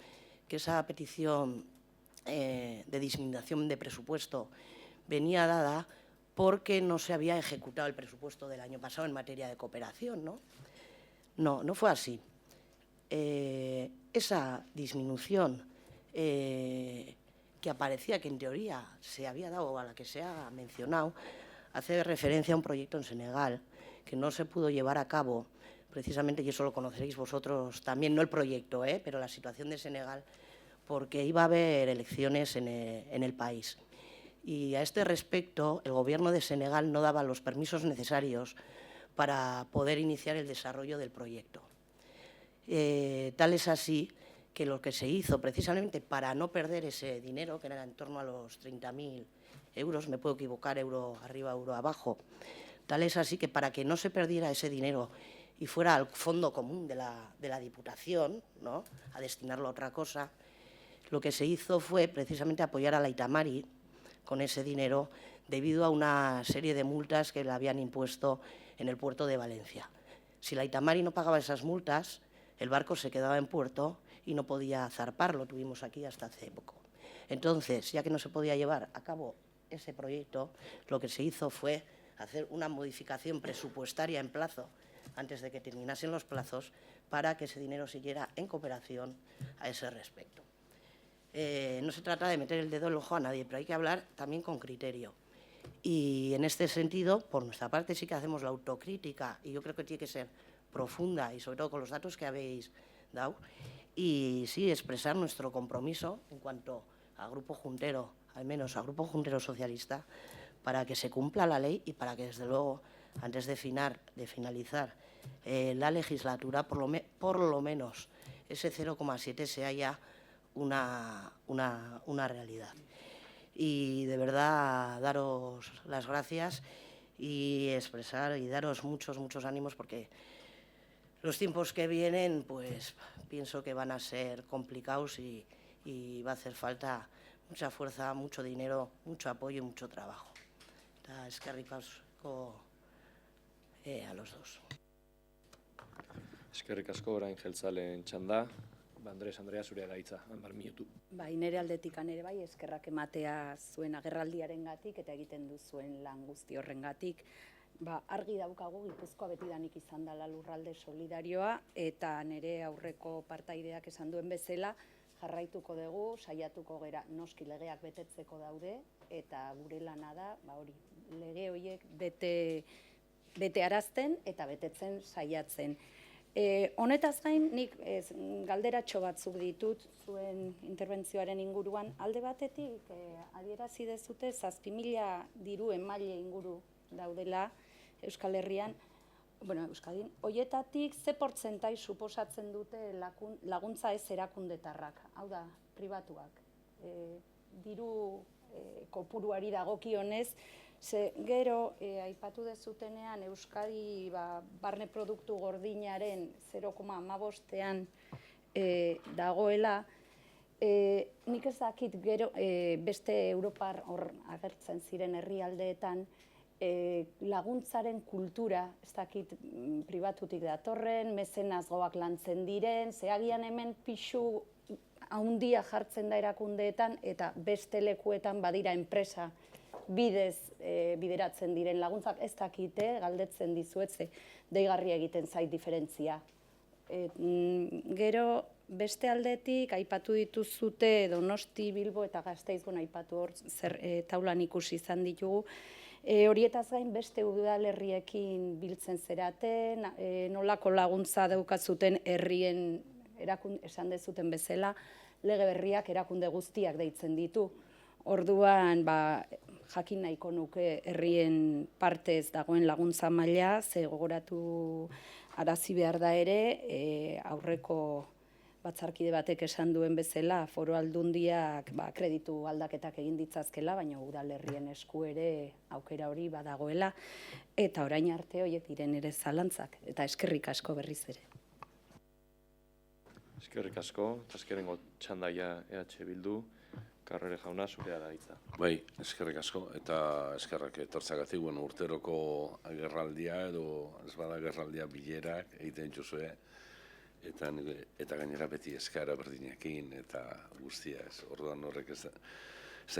que esa petición de disminución de presupuesto venía dada porque no se había ejecutado el presupuesto del año pasado en materia de cooperación, ¿no? No fue así. Esa disminución que aparecía que en teoría se había dado, a la que se ha mencionado, hace referencia a un proyecto en Senegal que no se pudo llevar a cabo precisamente, y eso lo conoceréis vosotros también, no el proyecto, pero la situación de Senegal, porque iba a haber elecciones en el país. Y a este respecto, el Gobierno de Senegal no daba los permisos necesarios para poder iniciar el desarrollo del proyecto. Tal es así que lo que se hizo precisamente para no perder ese dinero, que era en torno a los 30.000 euros, me puedo equivocar, euro arriba, euro abajo, tal es así que para que no se perdiera ese dinero y fuera al fondo común de la Diputación, ¿no?, a destinarlo a otra cosa, lo que se hizo fue precisamente apoyar a la Itamari con ese dinero debido a una serie de multas que le habían impuesto en el puerto de Valencia. Si la Itamari no pagaba esas multas, el barco se quedaba en puerto y no podía zarpar, lo tuvimos aquí hasta hace poco. Entonces, ya que no se podía llevar a cabo ese proyecto, lo que se hizo fue hacer una modificación presupuestaria en plazo, antes de que terminasen los plazos, para que ese dinero siguiera en cooperación a ese respecto. No se trata de meter el dedo en el ojo a nadie, pero hay que hablar también con criterio. Y en este sentido, por nuestra parte, sí que hacemos la autocrítica, y yo creo que tiene que ser profunda, y sobre todo con los datos que habéis dado, y sí expresar nuestro compromiso en cuanto a Grupo Juntero, al menos a Grupo Juntero Socialista, para que se cumpla la ley y para que, desde luego, antes de finalizar la legislatura, por lo menos ese 0,7 sea ya una realidad. Y de verdad daros las gracias y expresar y daros muchos ánimos, porque los tiempos que vienen, pues pienso que van a ser complicados y va a hacer falta mucha fuerza, mucho dinero, mucho apoyo y mucho trabajo. Eskerrik asko a los dos. Eskerrik asko orain jeltzaleen txanda. Andres, Andrea, zurea da hitza, 10 minutu. Bai, nire aldetik ere bai, eskerrak ematea zuen agerraldiarengatik eta egiten du zuen lan guzti horrengatik. Argi daukagu Gipuzkoa betidanik izan dela lurralde solidarioa, eta nire aurreko partaideak esan duen bezala jarraituko dugu, saiatuko gera noski legeak betetzeko daude, eta gure lana da, hori, lege horiek bete arazten eta betetzen saiatzen. Honetaz gain, nik galderatxo batzuk ditut zuen interbentzioaren inguruan. Alde batetik, adierazi dezute 7.000 diru emaile inguru daudela Euskal Herrian, Euskadin, hoietatik ze portzentai suposatzen dute laguntza ez erakundetarrak, hau da, pribatuak. Diru kopuruari dagokionez, gero, aipatu dezutenean Euskadi barne produktu gordinaren 0,15ean dagoela, nik ez dakit gero beste Europar hor agertzen ziren herrialdeetan laguntzaren kultura, ez dakit pribatutik datorren, mezenazgoak lantzen diren, zehagian hemen pixu handia jartzen da erakundeetan eta beste lekuetan badira enpresa bidez bideratzen diren laguntzak, ez dakite, galdetzen dizuetze, deigarri egiten zait diferentzia. Gero, beste aldetik, aipatu dituzute Donosti, Bilbo eta Gasteiz, aipatu hor, taulan ikusi izan ditugu, horietaz gain beste udalerriekin biltzen zeraten, nolako laguntza daukazuten herrien, esan dezuten bezala, lege berriak erakunde guztiak deitzen ditu. Orduan, jakin nahiko nuke herrien partez dagoen laguntza maila, ze gogoratu arazi behar da ere, aurreko batzarkide batek esan duen bezala, Foru Aldundiak kreditu aldaketak egin ditzazkela, baina udalerrien esku ere aukera hori badagoela, eta orain arte horiek diren ere zalantzak, eta eskerrik asko berriz ere. Eskerrik asko, eta eskerengo txandaia EH Bildu, Karrere jauna, zurea da hitza. Bai, eskerrik asko, eta eskerrak etortzagatik, urteroko agerraldia edo ez bada agerraldia bilerak egiten dituzue, eta gainera beti eskara berdinekin eta guztia ez. Orduan horrek ez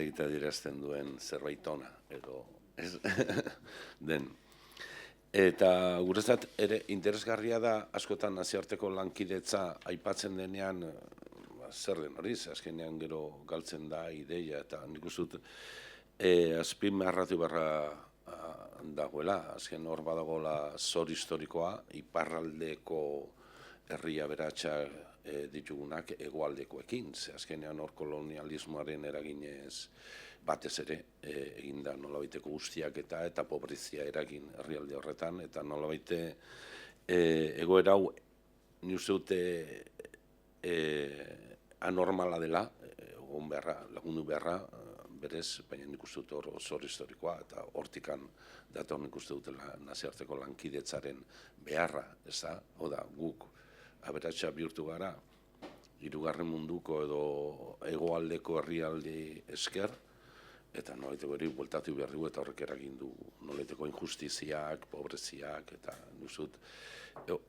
egita dirazten duen zerbait ona edo ez den. Eta guretzat ere interesgarria da askotan nazioarteko lankidetza aipatzen denean zer den hori, azkenean gero galtzen da ideia eta nik uste dut azpimarratu beharra dagoela, azken hor badagoela zor historikoa, iparraldeko herria beratxak ditugunak hegoaldekoekin, ze azkenean hor kolonialismoaren eraginez batez ere eginda nolabaiteko guztiak eta pobrezia eragin herrialde horretan, eta nolabaite egoera hau ni uste dute anormala dela, lagundu beharra berez, baina nik uste dut hor zor historikoa, eta hortikan data nik uste dutela nazioarteko lankidetzaren beharra, ez da, guk aberatsa bihurtu gara, 3. munduko edo hegoaldeko herrialde esker, eta nolaiteko eri bueltatu behar dugu, eta horrek eragin du nolaiteko injustiziak, pobreziak, eta nuzut,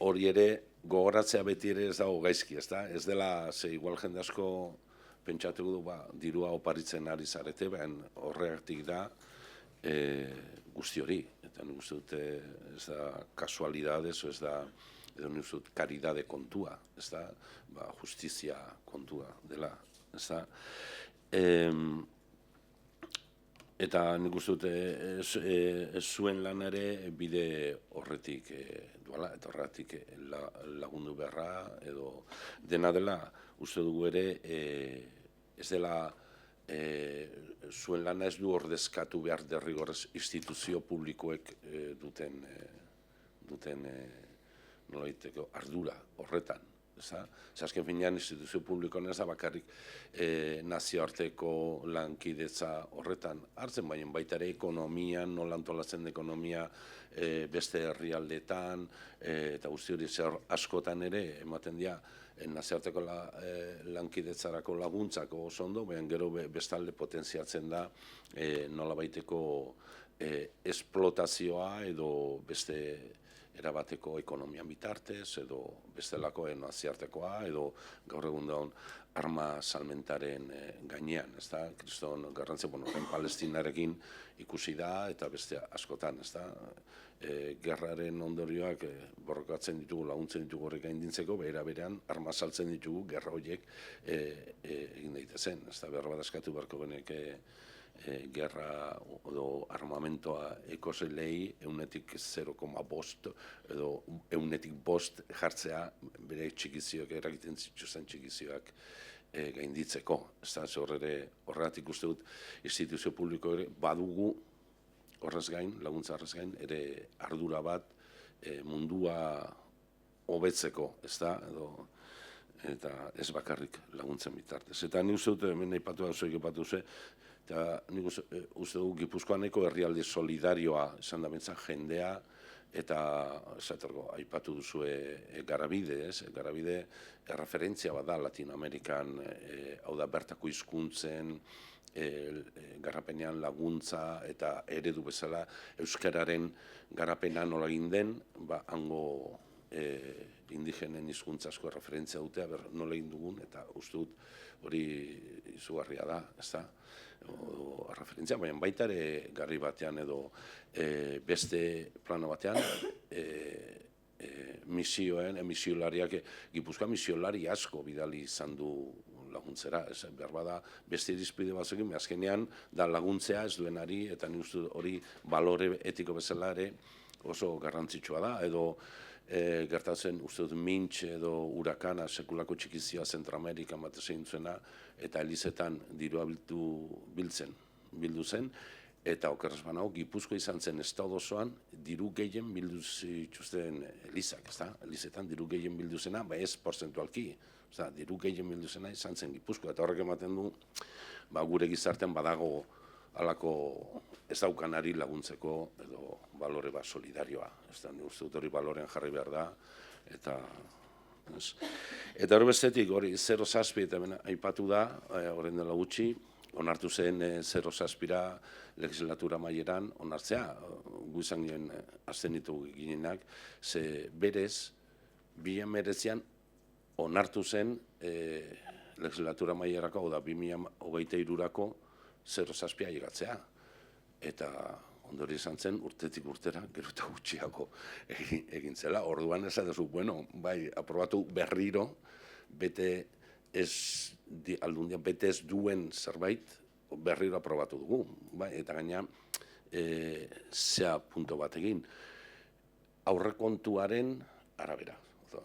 hori ere gogoratzea beti ere ez dago gaizki, ez da? Ez dela, igual jende asko pentsatuko du, dirua oparitzen ari zarete, baina horregatik da guzti hori, eta nik uste dute ez da kasualidadez, ez da edo nik uste dut karidade kontua, ez da, justizia kontua dela, ez da. Eta nik uste dut zuen lan ere bide horretik duela, eta horretik lagundu beharra, edo dena dela uste dugu ere ez dela zuen lana ez du ordezkatu behar derrigorrez instituzio publikoek duten nolaiteko ardura horretan. Azken finean instituzio publikoan ez da bakarrik nazioarteko lankidetza horretan hartzen, baina baita ere ekonomian, nola antolatzen ekonomia beste herrialdetan, eta guzti hori askotan ere ematen dira nazioarteko lankidetzarako laguntzako oso ondo, baina gero bestalde potentziatzen da nola baiteko esplotazioa edo beste erabateko ekonomian bitartez, edo bestelako nazioartekoa, edo gaur egun daun arma salmentaren gainean, ez da, kriston garrantzia, Palestinarekin ikusi da, eta beste askotan, ez da, gerraren ondorioak borrokatzen ditugu, laguntzen ditugu horrek gaindintzeko, behera berean arma saltzen ditugu gerra horiek egin daitezen, ez da, behar bat eskatu beharko genek gerra edo armamentoa ekoselei eunetik 0,5 edo eunetik 5 jartzea bere txikizioak eragiten zituzten txikizioak gainditzeko. Ez da, horregatik uste dut instituzio publiko ere badugu horrez gain, laguntza horrez gain, ere ardura bat mundua hobetzeko, ez da, eta ez bakarrik laguntzen bitartez. Eta ni uste dut, hemen aipatu da, zuek aipatu ze, eta nik uste dugu Gipuzkoaneko herrialde solidarioa esan da bentzak jendea, eta aipatu duzue Garabide, ez? Garabide referentzia bada Latinoamerikan, hau da bertako hizkuntzen, garapenean laguntza eta eredu bezala euskararen garapena nola egin den, hango indigenen hizkuntza asko referentzia dute, nola egin dugun, eta uste dut hori izugarria da, ez da? Referentzia, baina baita ere garri batean edo beste plano batean misiolariak, Gipuzkoa misiolari asko bidali izan du laguntzera, behar bada beste irizpide batzuekin, azkenean da laguntzea ez duenari, eta nik uste hori balore etiko bezala ere oso garrantzitsua da, edo gertatzen uste dut mintx edo hurakana sekulako txikizioa Zentroamerikan bat egin zuena, eta elizetan dirua bildu zen, eta okerrez banago, Gipuzkoa izan zen estado osoan diru gehien bildu zituzten elizak, ez da? Elizetan diru gehien bildu zena, ez porzentualki, diru gehien bildu zena izan zen Gipuzkoa, eta horrek ematen du, gure gizartean badago halako ez daukanari laguntzeko edo balore bat solidarioa. Ez da, nik uste dut hori balorean jarri behar da, eta hori bestetik, hori 0,7 eta aipatu da, horren dela gutxi, onartu zen 0,7ra legislatura maieran onartzea, gu izan ginen azten ditugu ginenak, ze berez, 2019an onartu zen legislatura maierako, oda 2023rako 0,7a llegatzea. Eta ondori izan zen urtetik urtera, gero eta gutxiago egin zela. Orduan ez duzu, bai, aprobatu berriro, aldundia bete ez duen zerbait, berriro aprobatu dugu. Eta gaina, zea punto bat egin, aurrekontuaren arabera,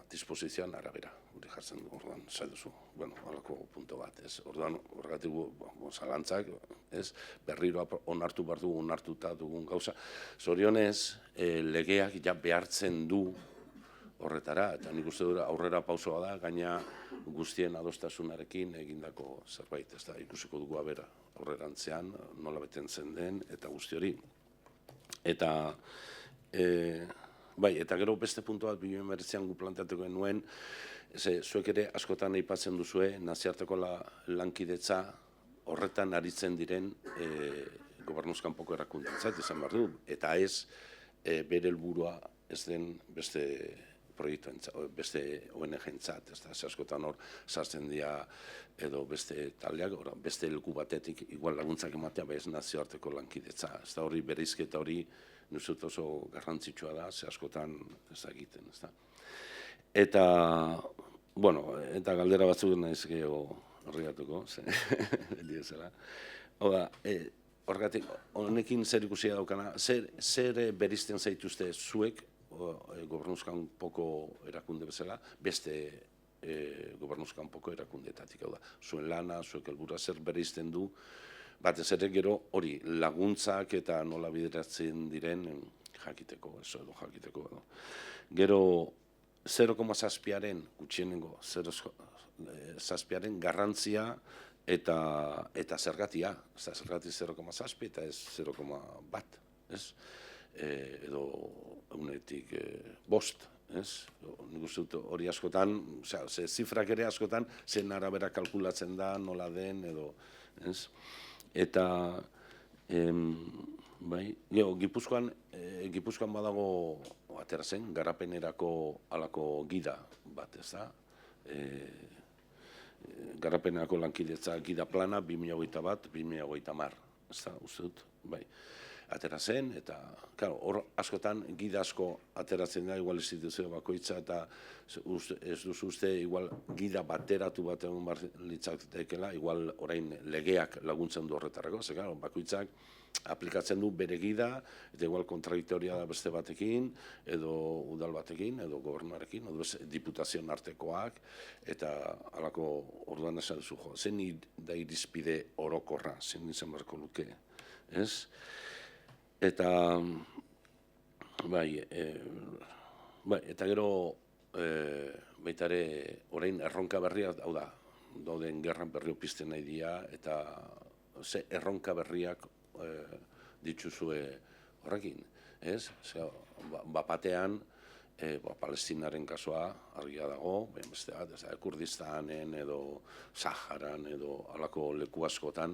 disposizioan arabera. Gure jartzen du, orduan, zaiduzu, halako punto bat, ez? Orduan, horregatik zalantzak, ez? Berriro onartu behar dugu, onartuta dugun gauza. Zorionez, legeak ja behartzen du horretara, eta nik uste dut aurrera pausoa da, gaina guztien adostasunarekin egindako zerbait, ez da, ikusiko dugu abera aurrerantzean, nola betentzen den, eta guzti hori. Eta, bai, eta gero beste puntu bat 2019an gu planteatuko genuen, zuek ere askotan aipatzen duzue naziarteko lankidetza horretan aritzen diren gobernuz kanpoko erakundentzat izan behar du, eta ez bere helburua ez den beste proiektuentzat, beste ONG-entzat, askotan hor sartzen dira edo beste taldeak, beste helku batetik igual laguntzak ematea, ez nazioarteko lankidetza, ez da hori bereizketa hori nuzut oso garrantzitsua da, ze askotan ez da egiten, ez da. Eta, eta galdera batzuk nahiz gehiago horregatuko, horregatik, honekin zer ikusia daukana, zer berizten zaituzte zuek, gobernuzkan poko erakunde bezala, beste gobernuzkan poko erakundeetatik, hau da, zuen lana, zuek helburua zer berizten du, batez ere gero hori laguntzak eta nola bideratzen diren jakiteko, eso edo jakiteko. Gero 0,7aren, gutxienengo 0,7aren garrantzia eta zergatia. Zergatik 0,7 eta ez 0,1, ez? Edo unetik 5, ez? Nik uste dut hori askotan, ze zifrak ere askotan, zen arabera kalkulatzen da, nola den, edo, ez? Eta, bai, Gipuzkoan badago, atera zen, garapenerako alako gida bat, ez da? Garapenerako lankidetza gida plana 2021-2030, ez da, uste dut, bai. Atera zen, eta, hor askotan gida asko ateratzen da, igual instituzio bakoitza, eta ez duzu uste, igual gida bateratu bat egon litzatekela, igual orain legeak laguntzen du horretarako, ze, bakoitzak aplikatzen du bere gida, eta igual kontradiktoria da beste batekin, edo udal batekin, edo gobernuarekin, edo diputazioen artekoak, eta halako orduan esan duzu, zen da irizpide orokorra, zen izan beharko luke, ez? Eta, bai, eta gero, baita ere, orain erronka berriak, hau da, dauden gerran berri opizten nahi dira, eta ze erronka berriak dituzue horrekin, ez? Bapatean, Palestinaren kasua argia dago, beste bat, Kurdistanen edo Saharan edo halako leku askotan,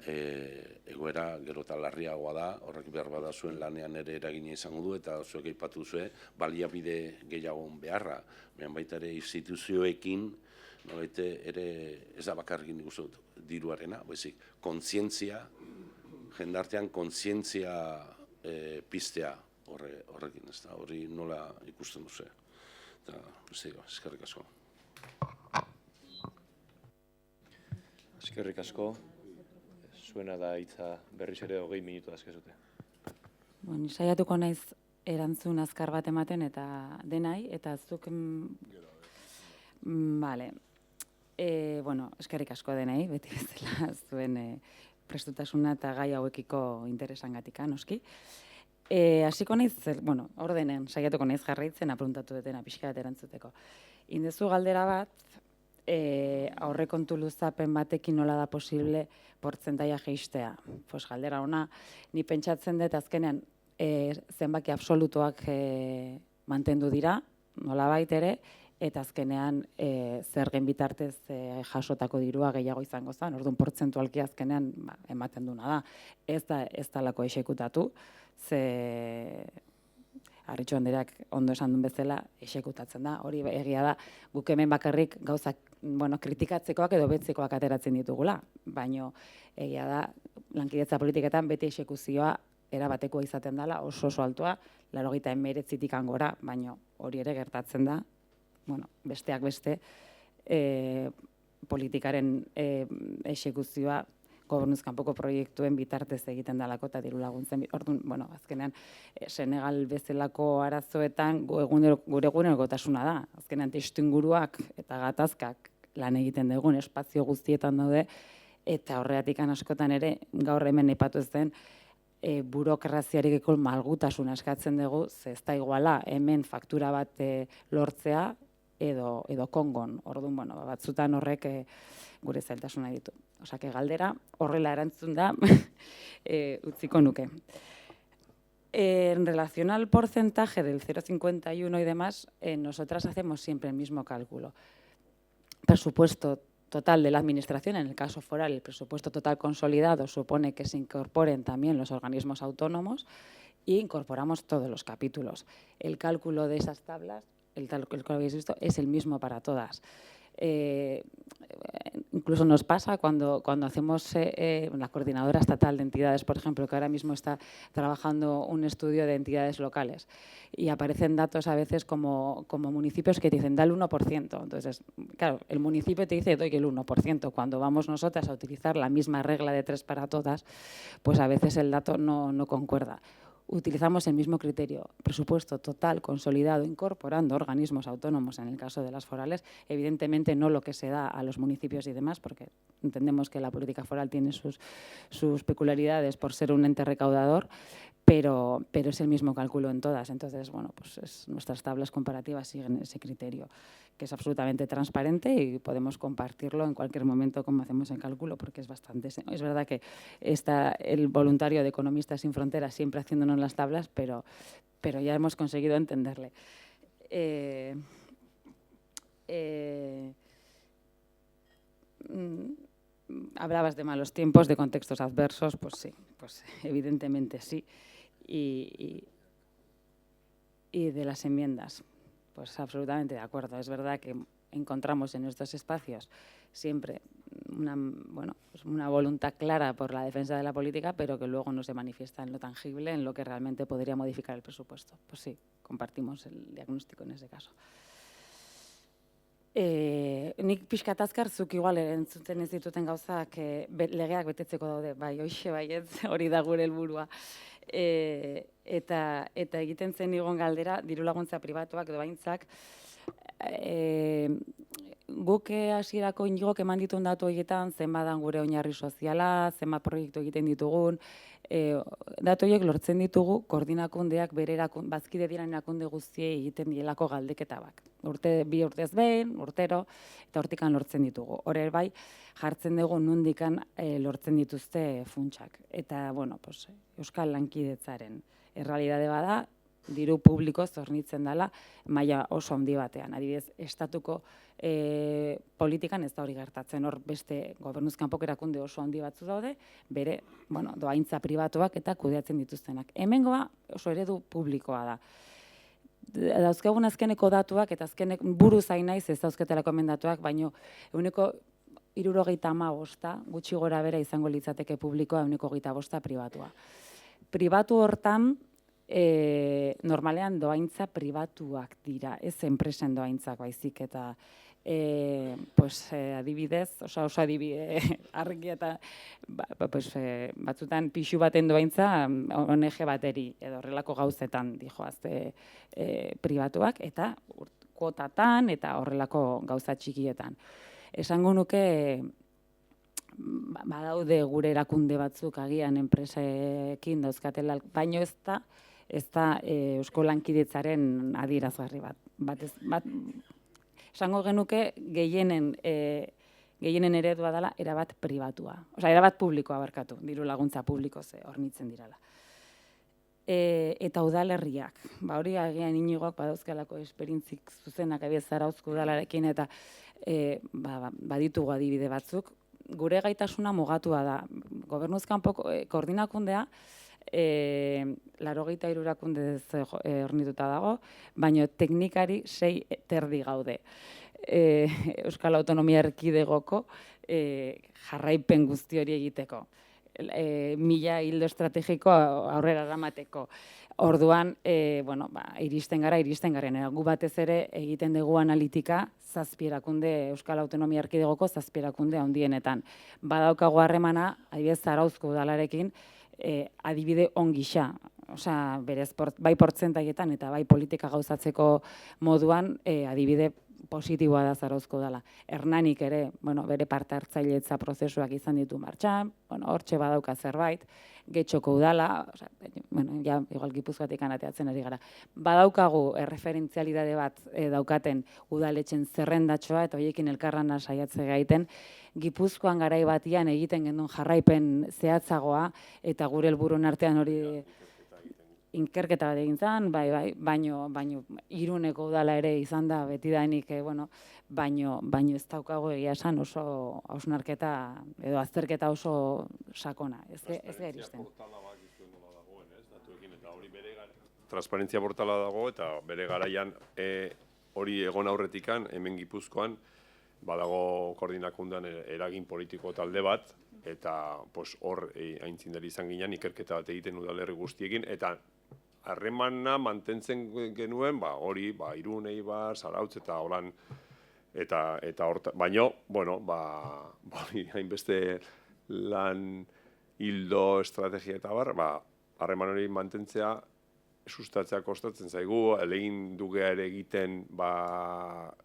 egoera gero eta larriagoa da, horrek behar bada zuen lanean ere eragina izango du, eta zuek aipatu zuen baliabide gehiago beharra, baita ere instituzioekin, nolaite ere ez da bakarrik nik uste dut diruarena, baizik, kontzientzia, jendartean kontzientzia piztea horrekin, ez da, hori nola ikusten duzu. Eta, eskerrik asko. Eskerrik asko. Zuena da hitza berriz ere 20 minutu azkezute. Saiatuko naiz erantzun azkar bat ematen eta denai, eta zuk... Bale. Eskerrik asko denai, beti bezala zuen prestutasuna eta gai hauekiko interesangatik, noski. Hasiko naiz, ordenen saiatuko naiz jarraitzen apuntatu dutena pixka bat erantzuteko. Indezu galdera bat, aurrekontu luzapen batekin nola da posible portzentaia jeistea. Galdera ona, ni pentsatzen dut azkenean zenbaki absolutuak mantendu dira, nolabait ere, eta azkenean zergen bitartez jasotako dirua gehiago izango zen, orduan portzentualki azkenean ematen duna da. Ez dalako exekutatu, ze Arritxo Andereak ondo esan duen bezala exekutatzen da. Hori egia da, guk hemen bakarrik gauzak kritikatzekoak edo betzekoak ateratzen ditugula, baina egia da, lankidetza politiketan beti exekuzioa erabatekoa izaten dela, oso altua, 89tik gora, baina hori ere gertatzen da, besteak beste, politikaren exekuzioa gobernuz kanpoko proiektuen bitartez egiten dalako eta diru laguntzen. Orduan, azkenean, Senegal bezalako arazoetan gure egunerokotasuna da. Azkenean, testuinguruak eta gatazkak lan egiten dugun espazio guztietan daude, eta horregatik askotan ere, gaur hemen aipatu ez den, burokraziarekiko malgutasuna eskatzen dugu, ze ez da iguala hemen faktura bat lortzea edo Kongon. Orduan, batzutan horrek gure zailtasuna ditu. Osake galdera, horrela erantzun da, utziko nuke. En relación al porcentaje del 0,51 y demás, nosotras hacemos siempre el mismo cálculo. Presupuesto total de la administración, en el caso foral, el presupuesto total consolidado supone que se incorporen también los organismos autónomos e incorporamos todos los capítulos. El cálculo de esas tablas, el cálculo que habéis visto, es el mismo para todas. Incluso nos pasa cuando hacemos la coordinadora estatal de entidades, por ejemplo, que ahora mismo está trabajando un estudio de entidades locales y aparecen datos a veces como municipios que te dicen da el 1%. Entonces, claro, el municipio te dice doy el 1%. Cuando vamos nosotras a utilizar la misma regla de 3 para todas, pues a veces el dato no concuerda. Utilizamos el mismo criterio, presupuesto total, consolidado, incorporando organismos autónomos en el caso de las forales, evidentemente no lo que se da a los municipios y demás, porque entendemos que la política foral tiene sus peculiaridades por ser un ente recaudador, pero es el mismo cálculo en todas. Entonces, bueno, pues nuestras tablas comparativas siguen ese criterio, que es absolutamente transparente y podemos compartirlo en cualquier momento como hacemos el cálculo, porque es bastante... Es verdad que está el voluntario de Economistas Sin Fronteras siempre haciéndonos las tablas, pero ya hemos conseguido entenderle. Hablabas de malos tiempos, de contextos adversos, pues sí, pues evidentemente sí. Y de las enmiendas, pues absolutamente de acuerdo. Es verdad que encontramos en estos espacios siempre una voluntad clara por la defensa de la política, pero que luego no se manifiesta en lo tangible, en lo que realmente podría modificar el presupuesto. Pues sí, compartimos el diagnóstico en ese caso. Nik pixkat azkar, zuk igual entzuten ez dituten gauzak legeak betetzeko daude, bai, hoxe baietz, hori da gure helburua. Eta egiten zen nigon galdera, diru laguntza pribatuak doaintzak, guk hasierako Inigok eman dituen datu horietan, zenbadan gure oinarri soziala, zenbat proiektu egiten ditugun, datu horiek lortzen ditugu koordinakundeak bazkide diren erakunde guztiei egiten dielako galdeketa bak. Bi urtez behin, urtero, eta hortikan lortzen ditugu. Hore bai, jartzen dugu nundikan lortzen dituzte funtsak. Eta, bueno, Euskal Lankidetzaren errealidade bada, diru publiko zornitzen dela maila oso handi batean. Adibidez, estatuko politikan ez da hori gertatzen. Hor beste gobernuzkanpoko erakunde oso handi batzu daude, bere doaintza pribatuak eta kudeatzen dituztenak. Hemengoa oso eredu publikoa da. Dauzkagun azkeneko datuak eta azkenek buruz hain naiz ez dauzketelako emendatuak, baino 75% gutxi gora bera izango litzateke publikoa, 25% pribatua. Pribatu hortan, normalean doaintza pribatuak dira, ez enpresen doaintzak baizik eta adibidez, oso adibide argi eta batzutan pixu baten doaintza ONG bateri edo horrelako gauzetan dijoazte pribatuak eta kuotatan eta horrelako gauza txikietan. Esango nuke badaude gure erakunde batzuk agian enpresekin dauzkatela, baino ez da Eusko Lankidetzaren adierazgarri bat. Esango genuke gehienen eredua dela erabat pribatua. Osea, erabat publikoa barkatu, diru laguntza publiko hornitzen dirala. Eta udalerriak, hori agian Inigok badauzkalako esperientzik zuzenak abiez Zarauzko udalarekin eta baditugu adibide batzuk. Gure gaitasuna mugatua da. Gobernuzkanpoko koordinakundea 83 erakundez hornituta dago, baina teknikari 6 terdi gaude. Euskal Autonomia Erkidegoko jarraipen guzti hori egiteko. 1000 hildo estrategiko aurrera eramateko. Orduan, iristen garen. Gu batez ere egiten dugu analitika 7 erakunde, Euskal Autonomia Erkidegoko 7 erakunde handienetan. Badaukago harremana, adibidez Zarauzko udalarekin, adibide ongisa. Osea, berez, bai portzentaietan eta bai politika gauzatzeko moduan adibide positiboa da Zarauzko udala. Hernanik ere, bere parte hartzailetza prozesuak izan ditu martxan, hortxe badauka zerbait, Getxoko udala, igual Gipuzkoatik ateatzen ari gara. Badaukagu erreferentzialidade bat daukaten udaletxen zerrendatxoa eta horiekin elkarrana saiatze gaiten, Gipuzkoan garai batian egiten gendun jarraipen zehatzagoa eta gure helburuen artean hori inkerketa bat egin zen, baino Iruneko udala ere izan da betidanik, baino ez daukago egia esan oso hausnarketa edo azterketa oso sakona. Ez da iristen. Transparentzia portala dago eta bere garaian hori egon aurretikan hemen Gipuzkoan badago koordinakundan eragin politiko talde bat eta hor aintzindari izan ginen ikerketa bat egiten udalerri guztiekin eta harremana mantentzen genuen, hori, Irun, Eibar, Zarautz eta holan, eta horta, baino, hainbeste lan hildo, estrategia eta harreman hori mantentzea, sustatzea kostatzen zaigu, elegin dugea ere egiten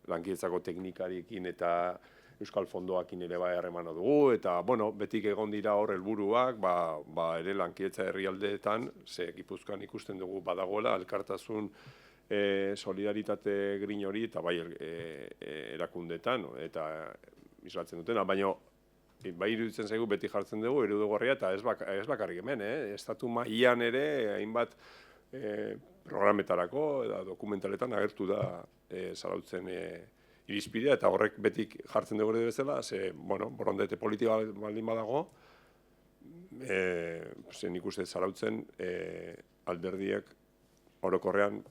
lankidetzako teknikariekin eta Euskal Fondoakin ere bai harremana dugu, eta, bueno, betik egon dira hor helburuak, ere lankidetza herrialdeetan, ze Gipuzkoan ikusten dugu badagoela, elkartasun solidaritate grin hori, eta bai erakundetan, eta islatzen dutena, baina bai iruditzen zaigu beti jartzen dugu eredugorria, eta ez bakarrik hemen, estatu mailan ere, hainbat programetarako eta dokumentaletan agertu da zarautzen irizpidea, eta horrek betik jartzen dugu ere bezala, ze, bueno, borondate politika baldin badago, nik uste zarautzen alderdiek orokorrean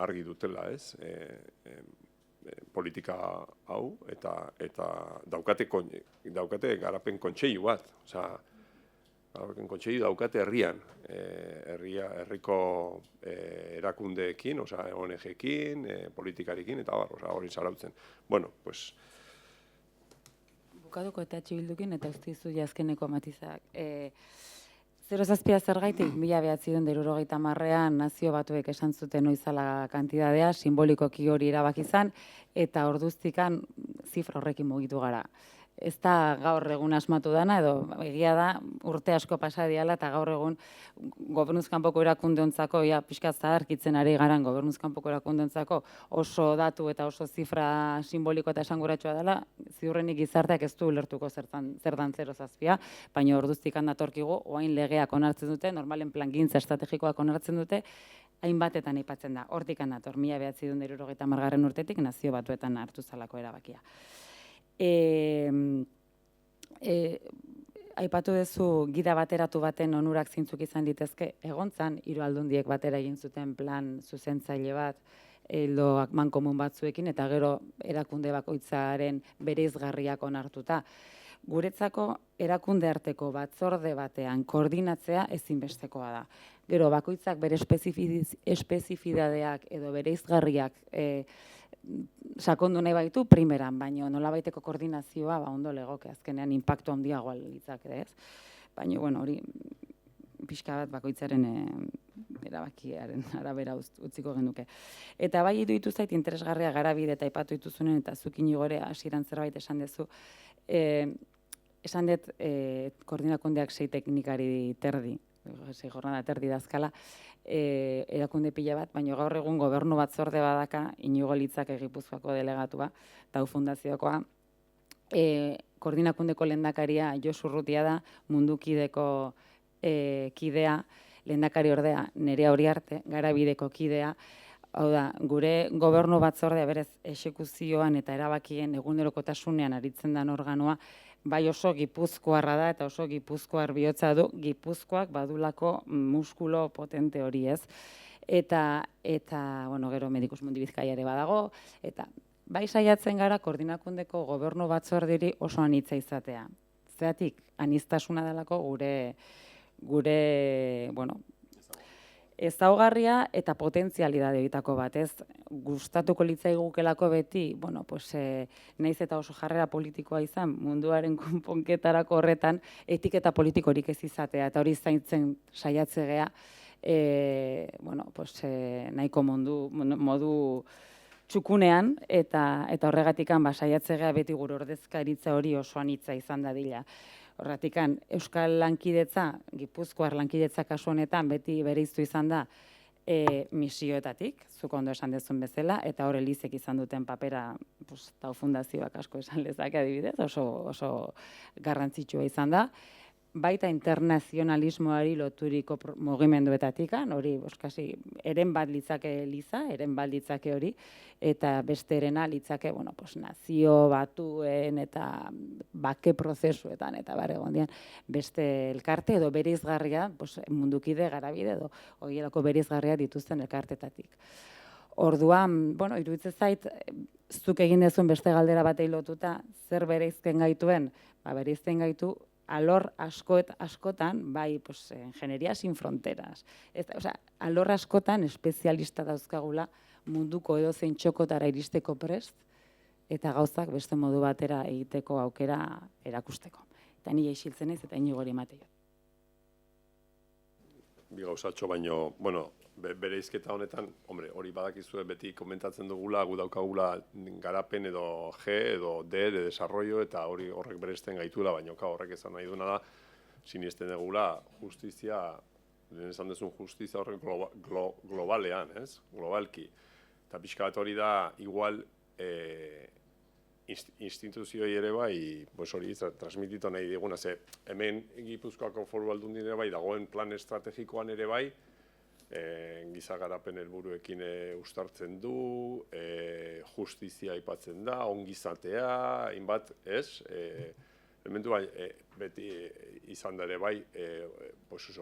argi dutela, ez? Politika hau, eta daukate garapen kontseilu bat, garapen kontseilu daukate herrian, herriko erakundeekin, ONG-ekin, politikarekin, eta hori zarautzen. Bueno, pues... Bukatuko eta Bildukin, eta ustizu jazkeneko matizak. 0,7 zergaitik, 1970ean Nazio Batuek esan zuten oizala kantidadea, simbolikoki hori erabaki izan, eta orduztikan zifra horrekin mugitu gara. Ez da gaur egun asmatu dana, edo egia da urte asko pasa diala, eta gaur egun gobernuzkanpoko erakundeontzako, pixka zaharkitzen ari garan gobernuzkanpoko erakundeontzako oso datu eta oso zifra simboliko eta esanguratsua dela, ziurrenik gizarteak ez du ulertuko zertan 0,7, baina orduztikan datorkigu, oain legeak onartzen dute, normalen plangintza estrategikoak onartzen dute, hainbatetan aipatzen da. Hortikan dator, 1970 urtetik Nazio Batuetan hartu zalako erabakia. Aipatu duzu gida bateratu baten onurak zintzuk izan ditezke, egontzan, 3 aldundiek batera egin zuten plan zuzentzaile bat, ildo mankomun batzuekin, eta gero erakunde bakoitzaren bereizgarriak onartuta. Guretzako erakunde arteko batzorde batean koordinatzea ezinbestekoa da. Gero bakoitzak bere espezifidadeak edo bereizgarriak sakondu nahi baitu primeran, baina nolabaiteko koordinazioa ondo legoke, azkenean inpaktu handiagoa litzake, ez? Baina, bueno, hori pixka bat bakoitzaren erabakiaren arabera utziko genuke. Eta bai iruditu zait interesgarria Garabide eta aipatu dituzunen, eta zuk Iñigore hasieran zerbait esan duzu, esan dut koordinakundeak 6 teknikari terdi, 6 jornada terdi dazkala, erakunde pila bat, baina gaur egun gobernu batzorde badaka, Iñigo Litzake Gipuzkoako delegatua, Tau Fundaziokoa, koordinakundeko lehendakaria Josu Urrutia da, Mundukideko kidea, lehendakari ordea Nerea Uriarte, Garabideko kidea, hau da, gure gobernu batzordea berez exekuzioan eta erabakien egunerokotasunean aritzen den organoa, bai oso gipuzkoarra da eta oso gipuzkoar bihotza du, Gipuzkoak badulako muskulo potente hori, ez? Eta bueno, gero Medikus Mundi Bizkaia ere badago, eta bai saiatzen gara koordinakundeko gobernu batzorderi oso anitza izatea. Zeratik, aniztasuna delako gure, bueno, ezaugarria eta potentzialidade egitako bat, ez? Gustatuko litzaigukelako beti, bueno, pues, naiz eta oso jarrera politikoa izan, munduaren konponketarako horretan, etiketa politikorik ez izatea, eta hori zaintzen saiatzegea, bueno, pues, nahiko modu txukunean, eta horregatikan saiatzegea beti gure ordezkaritza hori oso anitza izan dadila. Horratikan, Euskal lankidetza, Gipuzkoar lankidetza kasu honetan, beti bereiztu izan da misioetatik, zuk ondo esan dezun bezala, eta hor Elizek izan duten papera, Tau Fundazioak asko esan lezake adibidez, oso garrantzitsua izan da. Baita internazionalismoari loturiko mugimenduetatik, hori oskasi eren bat litzake Eliza, eren bat litzake hori, eta beste erena litzake, bueno, pues, nazio batuen eta bake prozesuetan, eta bare gondian, beste elkarte edo bereizgarria, pues, Mundukide, Garabide edo horielako bereizgarria dituzten elkartetatik. Orduan, bueno, iruditzen zait, zuk egin dezun beste galdera batei lotuta, zer bereizten gaituen? Bereizten gaitu, alor askotan, bai, ingenieria sin fronteras. Alor askotan espezialista dauzkagula munduko edozein txokotara iristeko prest, eta gauzak beste modu batera egiteko aukera erakusteko. Eta nire isiltzen ez, eta Iñigori ematei. Bi gauzatxo, baino, bueno, bereizketa honetan, hombre, hori badakizue beti komentatzen dugula, gu daukagula garapen edo G edo D de desarrollo, eta horrek bereizten gaitula, baina horrek esan nahi duena da, sinesten dugula justizia, lehen esan duzun justizia horrek globalean, ez? Globalki. Eta pixka bat hori da, igual, instituzioi ere bai, hori transmititu nahi diguna, ze hemen Gipuzkoako Foru Aldundian ere bai, dagoen plan estrategikoan ere bai, giza garapen helburuekin uztartzen du, justizia aipatzen da, ongizatea, hainbat, ez? Elementu bai, beti izan da ere bai,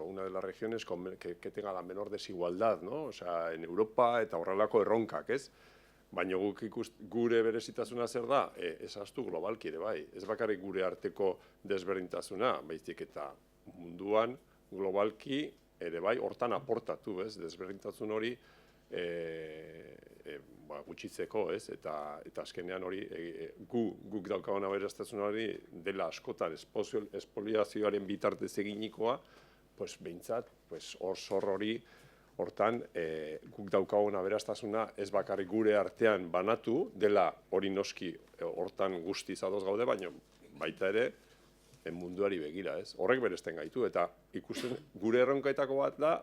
una de las regiones que tenga la menor desigualdad, ¿no? O sea, en Europa eta horrelako erronkak, ez? Baina gure berezitasuna zer da, ezaztu globalki ere bai. Ez bakarrik gure arteko desberdintasuna, baizik eta munduan globalki ere bai, hortan aportatu, ez? Desberdintasun hori gutxitzeko, ez? Eta azkenean hori, guk daukagun aberaztasun hori dela askotan espoliazioaren bitartez eginikoa, behintzat, hor zor hori, hortan, guk daukagun aberastasuna ez bakarrik gure artean banatu, dela hori noski hortan guztiz adoz gaude, baina baita ere munduari begira, ez? Horrek beresten gaitu, eta ikusten gure erronkaetako bat da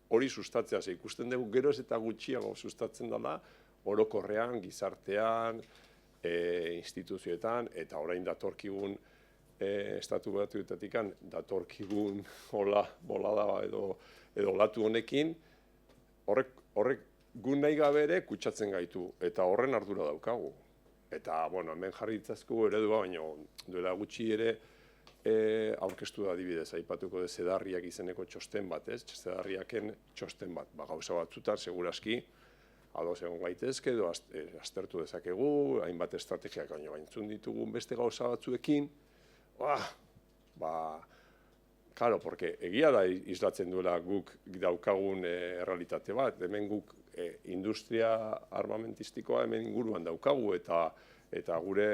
hori sustatzea, ze ikusten dugu geroz eta gutxiago sustatzen dela orokorrean, gizartean, instituzioetan, eta orain datorkigun estatu batuetatik datorkigun bolada edo olatu honekin, horrek gu nahi gabe ere kutsatzen gaitu, eta horren ardura daukagu. Eta, hemen jarri ditzazku eredua, baina duela gutxi ere aurkeztu da adibidez, aipatuko de Zedarriak izeneko txosten bat, ez? Zedarriaken txosten bat, gauza batzutan, seguraski, adoz egon gaitezke, edo aztertu dezakegu, hainbat estrategiak baino baintzun ditugun beste gauza batzuekin, Claro, porque egia da islatzen duela guk daukagun errealitate bat. Hemen guk industria armamentistikoa hemen inguruan daukagu eta gure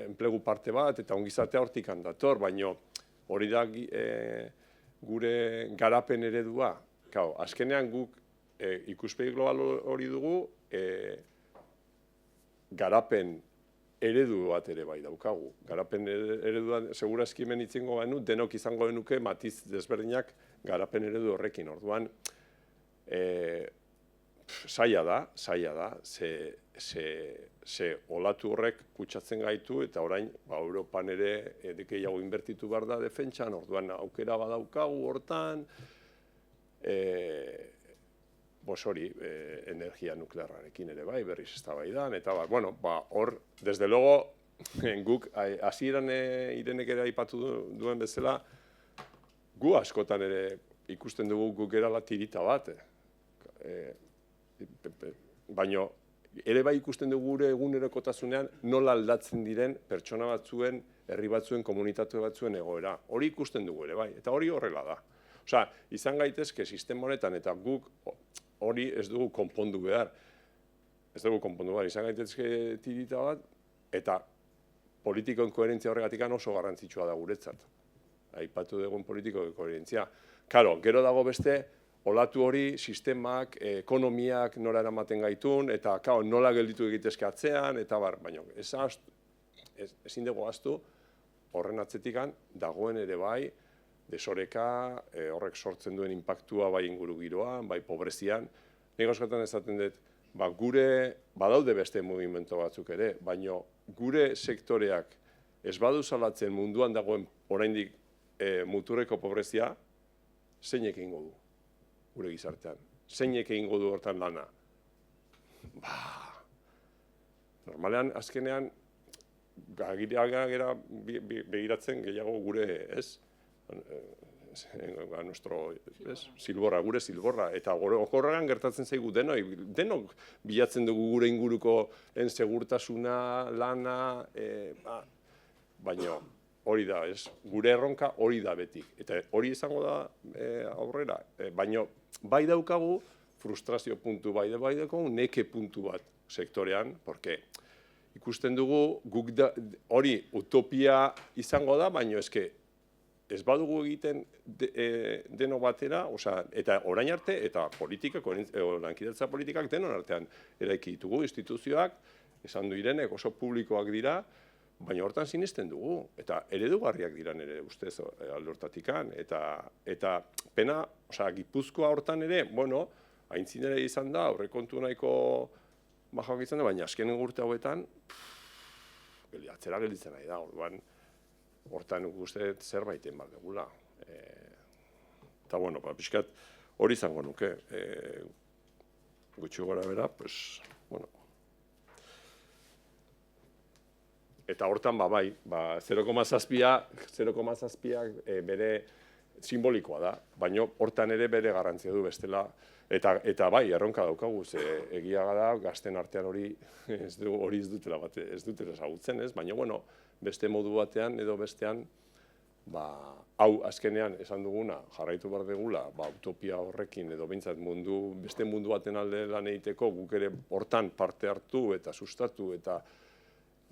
enplegu parte bat eta ongizatea hortik dator, baina hori da gure garapen eredua. Azkenean guk ikuspegi global hori dugu, garapen eredu bat ere bai daukagu. Garapen ereduan, segurazki hemen itzengo banu, denok izango genuke matiz desberdinak garapen eredu horrekin. Orduan, zaila da, ze olatu horrek kutsatzen gaitu, eta orain, Europan ere gehiago inbertitu behar da defentsan, orduan aukera badaukagu hortan, hori, energia nuklearrarekin ere bai, berriz eztabaidan, eta hor, desde luego, guk, hasieran Irenek ere aipatu duen bezala, gu askotan ere ikusten dugu guk erala tirita bat. Baina, ere bai ikusten dugu gure egunerokotasunean nola aldatzen diren pertsona batzuen, herri batzuen, komunitate batzuen egoera. Hori ikusten dugu ere bai, eta hori horrela da. Osea, izan gaitezke sistema honetan eta guk hori ez dugu konpondu behar. Izan gaitezke tirita bat, eta politikoen koherentzia horregatik oso garrantzitsua da guretzat. Aipatu dugun politikoen koherentzia. Karo, gero dago beste, olatu hori, sistemak, ekonomiak nola eramaten gaitun, eta nola gelditu egitezke atzean, eta baina ezin dugu ahaztu, horren atzetikan dagoen ere bai, desoreka, horrek sortzen duen inpaktua bai inguru giroan, bai pobrezian. Nik askotan esaten dut, gure badaude beste mugimendu batzuk ere, baina gure sektoreak ez badu salatzen munduan dagoen oraindik muturreko pobrezia, zeinek egingo du gure gizartean? Zeinek egingo du hortan lana? Normalean, azkenean, gera begiratzen gehiago gure, ez? Silborra, gure silborra, eta okorrean gertatzen zaigu denok bilatzen dugu gure inguruko segurtasuna, lana, baina hori da, gure erronka hori da beti, eta hori izango da aurrera, baina bai daukagu frustrazio puntu bai daukagu neke puntu bat sektorean, porque ikusten dugu hori utopia izango da, baina eske ez badugu egiten deno batera, eta orain arte, eta lankidetza politikak denon artean eraiki ditugu instituzioak, esan du Irenek oso publikoak dira, baina hortan sinesten dugu, eta eredugarriak dira nire ustez alde hortatikan, eta pena, Gipuzkoa hortan ere, bueno, aintzinera izan da, aurrekontu nahiko bajoak izan da, baina azkenen urte hauetan, atzera gelditzen nahi da, orduan, hortan uste zerbait egin behar dugula. Eta, bueno, pixkat hori izango nuke. Gutxi gora bera, pues, bueno. Eta hortan, bai, 0,7ak bere simbolikoa da, baina hortan ere bere garrantzia du bestela. Eta bai, erronka daukagu, egia da, gazten artean hori ez dutela ezagutzen, ez? Baina, bueno, beste modu batean edo bestean, hau azkenean esan duguna, jarraitu behar dugula, utopia horrekin edo behintzat beste mundu baten alde lan egiteko, guk ere hortan parte hartu eta sustatu eta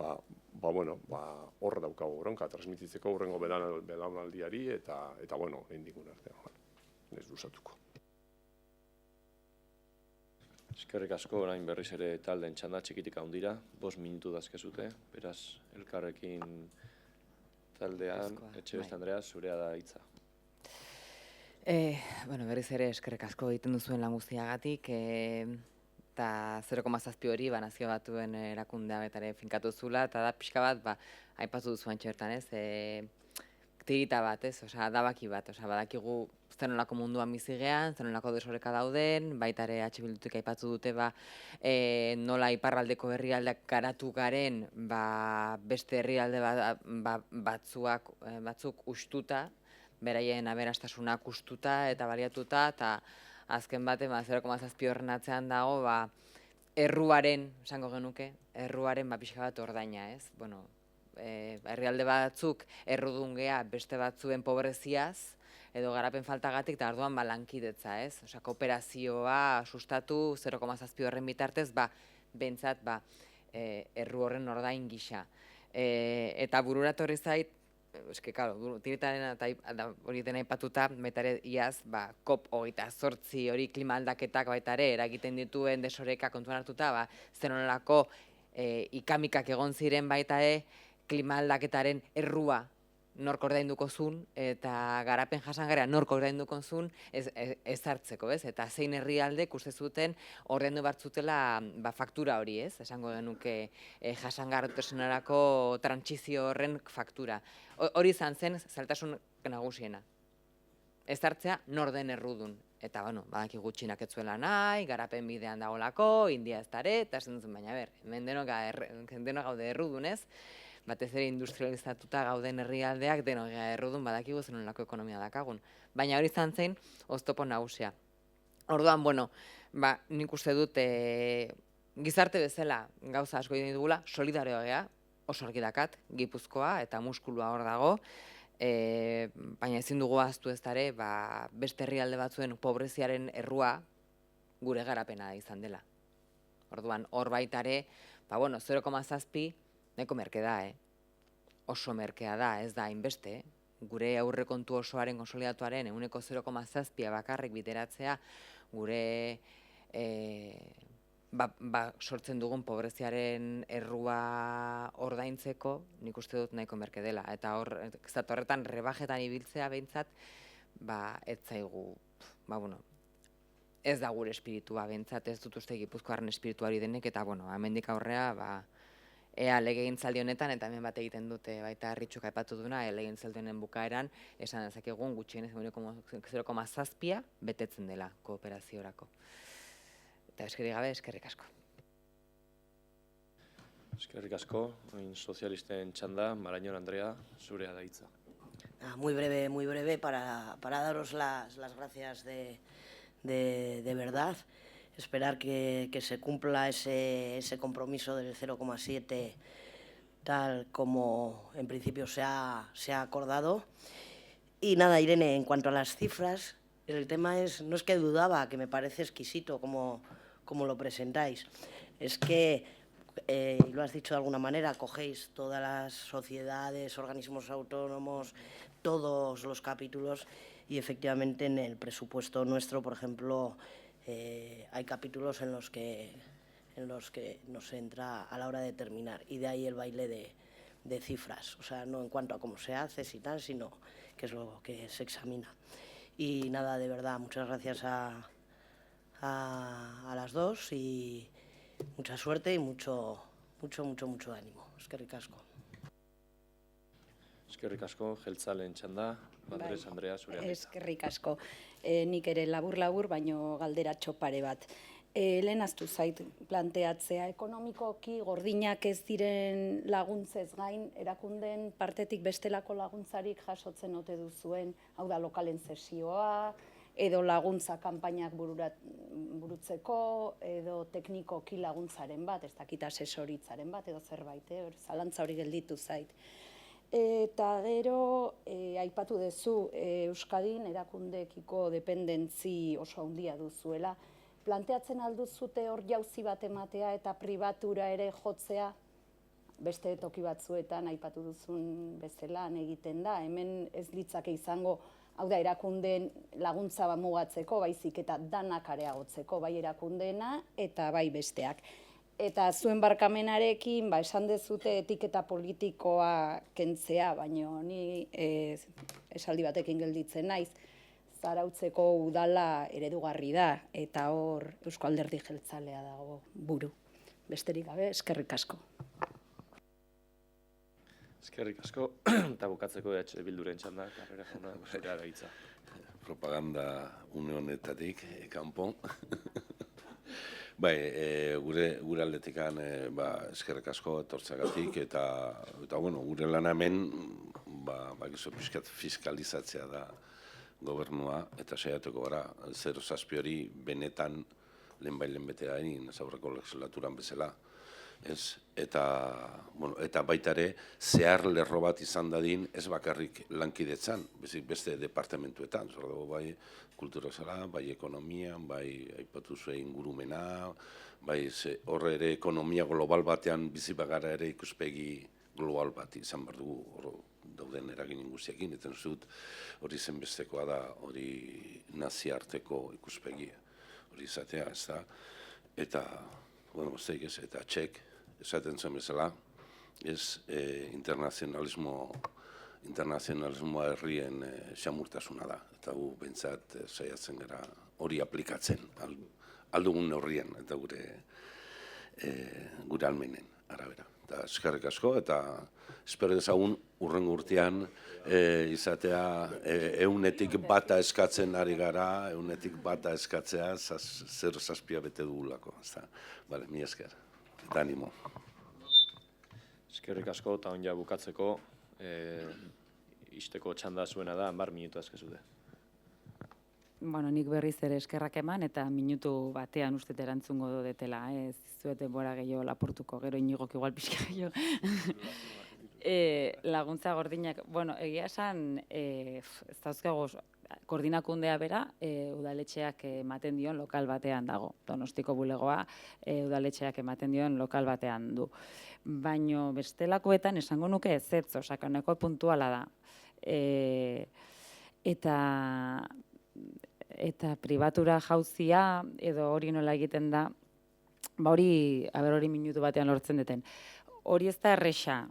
hor daukagu erronka, transmititzeko hurrengo belaunaldiari eta bueno, egin digun artean, ez luzatuko. Eskerrik asko, orain berriz ere taldeen txanda txikitik handira, 5 minutu dazkezute, beraz, elkarrekin taldean, Etxebeste Andrea, zurea da hitza. Berriz ere eskerrik asko egiten duzuen lan guztiagatik, eta 0,7 hori Nazio Batuen erakundea betare finkatu zula, eta da pixka bat, aipatu duzuan txertan, ez? Tirita bat, ez? Adabaki bat, badakigu zenolako munduan bizigean, zenolako desoreka dauden, baita ere Bildutik aipatu dute nola iparraldeko herrialdeak garatu garen beste herrialde batzuk ustuta, beraien aberastasunak ustuta eta baliatuta, eta azken baten 0,7 horren atzean dago erruaren, esango genuke, erruaren pixka bat ordaina, ez? Bueno, herrialde batzuk errudun gea beste batzuen pobreziaz, edo garapen faltagatik, eta orduan lankidetza, ez? Kooperazioa sustatu 0,7 horren bitartez, bentsat erru horren ordain gisa. Eta bururatu horri zait, tiritaren eta hori dena aipatuta, baita ere iaz, COP28 hori klima aldaketak baita ere eragiten dituen desoreka kontuan hartuta, zenolako ikamikak egon ziren baita ere klima aldaketaren errua nork ordainduko zuen, eta garapen jasangarria nork ordainduko zuen ez hartzeko, ez? Eta zein herrialdek uste zuten ordaindu bartzutela faktura hori, ez? Esango genuke jasangarritasunarako trantsizio horren faktura. Hori izan zen zailtasun nagusiena. Ez hartzea nor den errudun. Eta, badaki gutxinak ez zuela nahi, garapen bidean dagoelako, India ez dare, eta esan duzun, baina hemen denok gaude errudun, ez? Batez ere industrializatuta gauden herrialdeak denok errudun badakigu zenolako ekonomia dakagun. Baina hori izan zen oztopo nagusia. Orduan, nik uste dut gizarte bezala gauza asko egin dugula, solidarioa gea, oso argi dakat, Gipuzkoa eta muskulua hor dago, baina ezin dugu ahaztu ez dare, beste herrialde batzuen pobreziaren errua gure garapena izan dela. Orduan, hor baitare, 0,7 neko merke da, oso merkea da, ez da hainbeste, gure aurrekontu osoaren konsolidatuaren 0,7 bakarrik bideratzea gure sortzen dugun pobreziaren errua ordaintzeko, nik uste dut nahiko merke dela. Eta horretan rebajetan ibiltzea behintzat, ez zaigu, ez da gure espiritua behintzat, ez dut uste Gipuzkoaren espirituari denek, eta hemendik aurrea, ea legegintzaldi honetan, eta hemen bat egiten dute baita Harritxuk aipatu duna, legegintzaldi honen bukaeran, esan dezakegun gutxienez 0,7 betetzen dela kooperaziorako. Eta eskerrik gabe, eskerrik asko. Eskerrik asko, sozialisten txanda, Marañón Andrea, zurea da hitza. Muy breve, para daros las gracias de verdad. Esperar que se cumpla ese compromiso del 0,7 tal como en principio se ha acordado. Y nada, Irene, en cuanto a las cifras, el tema no es que dudaba, que me parece exquisito como lo presentáis, es que y lo has dicho de alguna manera, cogéis todas las sociedades, organismos autónomos, todos los capítulos y efectivamente en el presupuesto nuestro, por ejemplo, hay capítulos en los que nos entra a la hora de terminar y de ahí el baile de cifras, o sea, no en cuanto a cómo se hace y tal, sino qué es lo que se examina. Y nada, de verdad, muchas gracias a las dos y mucha suerte y mucho ánimo. Eskerrik asko. Eskerrik asko, jeltzaleen txanda, Andres, Andrea, zurea hitza. Eskerrik asko. Nik ere labur-labur, baino galderatxo pare bat. Lehen aztu zait planteatzea, ekonomikoki gordinak ez diren laguntzez gain, erakundeen partetik bestelako laguntzarik jasotzen ote duzuen, hau da lokalen zesioa, edo laguntza kanpainak burutzeko, edo teknikoki laguntzaren bat, ez dakit asesoritzaren bat, edo zerbait, zalantza hori gelditu zait. Eta gero, aipatu duzu, Euskadin erakundekiko dependentzi oso handia duzuela. Planteatzen alduzute hor jauzi bat ematea eta pribatura ere jotzea, beste toki batzuetan aipatu duzun bezala egiten da. Hemen ez litzake izango, hau da erakundeen laguntza mugatzeko, baizik eta danak areagotzeko, bai erakundeena eta bai besteak. Eta zuen barkamenarekin, esan dezute etiketa politikoa kentzea, baina ni esaldi batekin gelditzen naiz, Zarautzeko udala eredugarri da, eta hor Eusko Alderdi Jeltzalea dago buru. Besterik gabe, eskerrik asko. Eskerrik asko, eta bukatzeko Bilduren txanda, Carrera jauna, zurea da hitza. Propaganda une honetatik, kanpo. Bai, gure aldetikan eskerrik asko etortzagatik, eta gure lan hemen, bakizu pixkat fiskalizatzea da gobernua, eta saiatuko gara, 0,7 hori benetan lehenbailen betea egin, aurreko legislaturan bezala. Eta baita ere, zehar lerro bat izan dadin, ez bakarrik lankidetzan, beste departamentuetan, bai kultura zela, bai ekonomian, bai aipatu zuen ingurumena, bai horre ere ekonomia global batean bizi bagara ere ikuspegi global bat izan behar dugu, dauden eragin guztiekin, eta dut hori zenbestekoa da, hori naziarteko ikuspegi, hori izatea, ez da, eta, eta txek, esaten zen bezala, ez internazionalismoa herrien xamurtasuna da, eta gu bentsat saiatzen gara hori aplikatzen, aldugun neurrien, eta gure almenen arabera. Eta eskerrik asko, eta espero dezagun urrengo urtean izatea eunetik bata eskatzen ari gara, eunetik bata eskatzea 0,7 bete dugulako. Bale, mi esker, eta animo. Eskerrik asko, eta onja bukatzeko, isteko txanda zuena da, 10 minutu azkezude. Bueno, nik berriz ere eskerrak eman, eta minutu batean uste erantzungo detela, ez zueten bora gehiago lapurtuko, gero Iñigok igual pixka gehiago. Laguntza gordinak, bueno, egia esan, ez dauzkago, koordinakundea bera, udaletxeak ematen dion lokal batean dago. Donostiko bulegoa, udaletxeak ematen dion lokal batean du. Baina bestelakoetan esango nuke ez, osakaneko puntuala da. Eta pribatura jauzia, edo hori nola egiten da, hori minutu batean lortzen duten. Hori ez da erresa,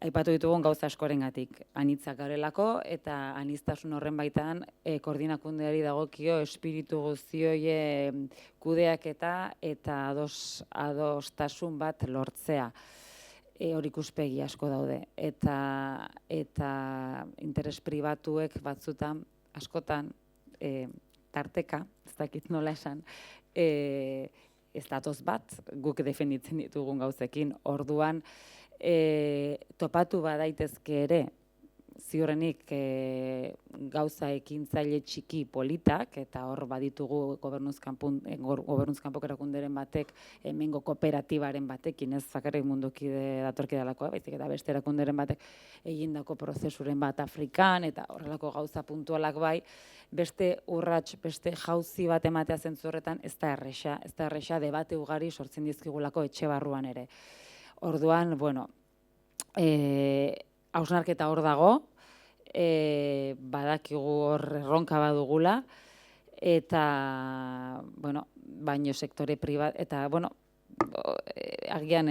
aipatu ditugun gauza askorengatik. Anitzak garelako, eta aniztasun horren baitan koordinakundeari dagokio espiritu guztioie kudeaketa eta adostasun bat lortzea. Hor ikuspegi asko daude, eta interes pribatuek batzutan, askotan, tarteka, ez dakit nola esan, ez datoz bat, guk defenditzen ditugun gauzekin, orduan, topatu badaitezke ere, ziurrenik gauza ekintzaile txiki politak, eta hor baditugu gobernuzkanpoko erakunderen batek, hemengo kooperatibaren batekin, ez zakarrik mundukide datorkidalakoa, baizik eta beste erakunderen batek egindako prozesuren bat Afrikan, eta horrelako gauza puntualak bai, beste urrats, beste jauzi bat ematea zentzu horretan, ez da erresa, debate ugari sortzen dizkigulako etxe barruan ere. Orduan, bueno, hausnarketa hor dago, badakigu hor erronka badugula, eta, bueno, baino sektore pribat, eta, bueno, agian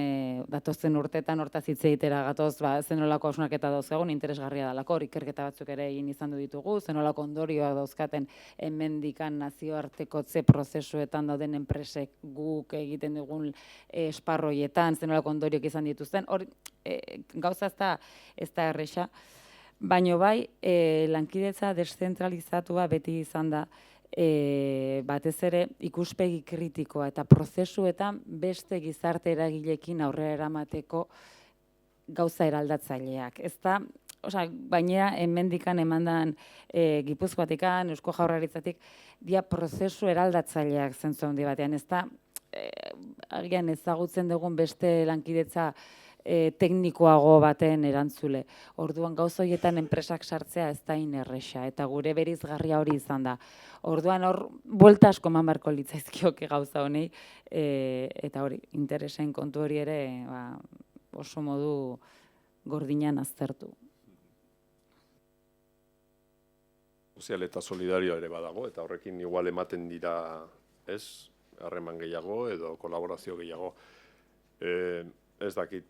datozen urteetan hortaz hitz egitera gatoz, zenolako hausnarketa dauzkagun interesgarria dalako, hor ikerketa batzuk ere egin izan ditugu, zenolako ondorioak dauzkaten hemendikan nazioartekotze prozesuetan dauden enpresek guk egiten dugun esparroietan, zenolako ondorioak izan dituzten, hor gauza ez da erresa, baino bai, lankidetza deszentralizatua beti izan da, batez ere ikuspegi kritikoa eta prozesuetan beste gizarte eragileekin aurrera eramateko gauza eraldatzaileak. Ez da, baina hemendikan emandan Gipuzkoatikan, Eusko Jaurlaritzatik, dia prozesu eraldatzaileak zentzu handi batean. Ez da, agian ezagutzen dugun beste lankidetza teknikoago baten erantzule. Orduan gauza horietan enpresak sartzea ez da inerresa, eta gure berizgarria hori izan da. Orduan hor, buelta asko eman beharko litzaizkioke gauza honei, eta hori, interesen kontu hori ere oso modu gordinan aztertu. Sozial eta solidario ere badago, eta horrekin igual ematen dira, ez, harreman gehiago edo kolaborazio gehiago. Ez dakit,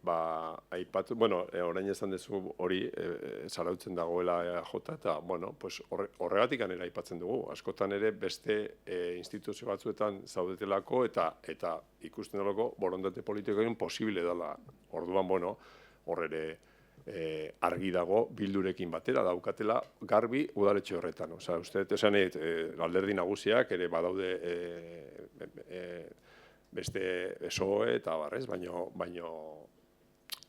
aipatu, bueno, orain esan duzu hori zarautzen dagoela EAJ, eta, bueno, horregatik ere aipatzen dugu. Askotan ere beste instituzio batzuetan zaudetelako eta ikusten delako borondate politikoen posible dela. Orduan, bueno, hor ere argi dago bildurekin batera daukatela garbi udaletxe horretan. Osea, uste, esanet, alderdi nagusiak ere badaude beste SOE eta barrez, baino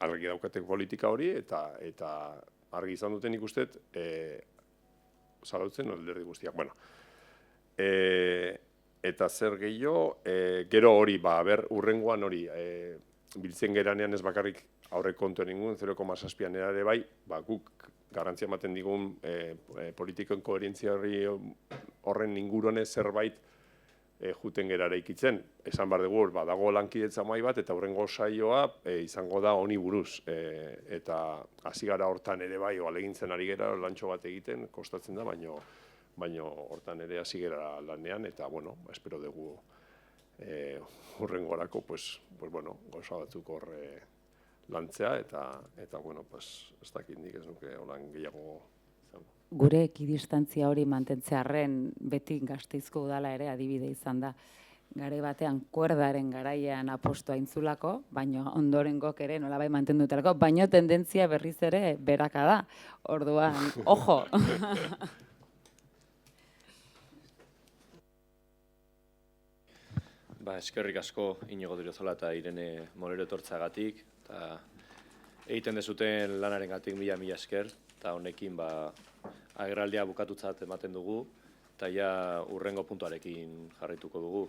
argi daukateko politika hori eta argi izan duten ikustet zarautzen alderdi guztiak. Bueno, eta zer gehiago, gero hori, urrengoan hori, biltzen geranean ez bakarrik aurrekontuen ingun, 0,7an ere bai, guk garrantzia ematen digun politikoen koherentzia horren inguruan zerbait juten gera eraikitzen. Esan behar dugu, dago lankidetza mahai bat, eta hurrengo saioa izango da honi buruz. Eta hasi gara hortan ere bai, alegintzen ari gera lantxo bat egiten, kostatzen da, baino hortan ere hasi gera lanean, eta, bueno, espero dugu hurrengorako, gauza batzuk hor lantzea, eta, bueno, ez dakit nik ez nuke holan gehiago. Gure ekidistantzia hori mantentzearren beti Gasteizko udala ere adibide izan da. Garai batean kuerdaren garaian apostoa intzulako, baino ondorengok ere nolabai mantendutelako, baino tendentzia berriz ere beraka da. Orduan, ojo! Eskerrik asko Inigo Odriozola eta Irene Molero etortzagatik, eta egiten dezuten lanarengatik mila esker, eta honekin agerraldia bukatutzat ematen dugu, eta ja urrengo puntuarekin jarrituko dugu.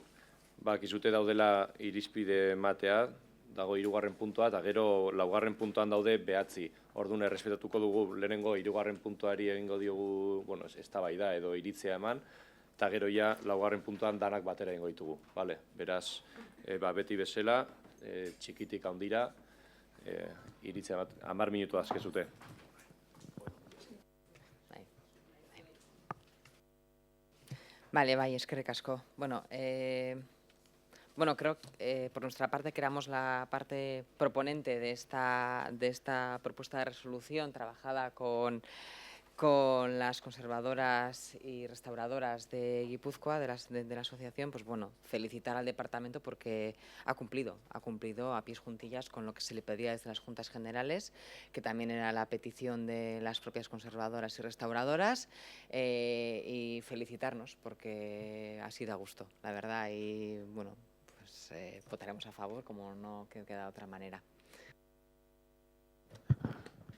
Kizute daudela irizpide matea, dago 3. puntua, eta gero 4. puntuan daude 9. Orduan errespetatuko dugu lehenengo 3. puntuari egingo diogu, eztabaida edo iritzia eman, eta gero ja 4. puntuan danak batera egingo ditugu. Beraz, beti bezala, txikitik handira, iritzia bat, 10 minutu azkezute. Vale, eskerrik asko. Bueno, creo que por nuestra parte que éramos la parte proponente de esta propuesta de resolución trabajada con las conservadoras y restauradoras de Guipúzcoa, de la asociación, pues bueno, felicitar al departamento porque ha cumplido a pies juntillas con lo que se le pedía desde las Juntas Generales, que también era la petición de las propias conservadoras y restauradoras, y felicitarnos porque ha sido a gusto, la verdad, y bueno, pues votaremos a favor, como no queda de otra manera.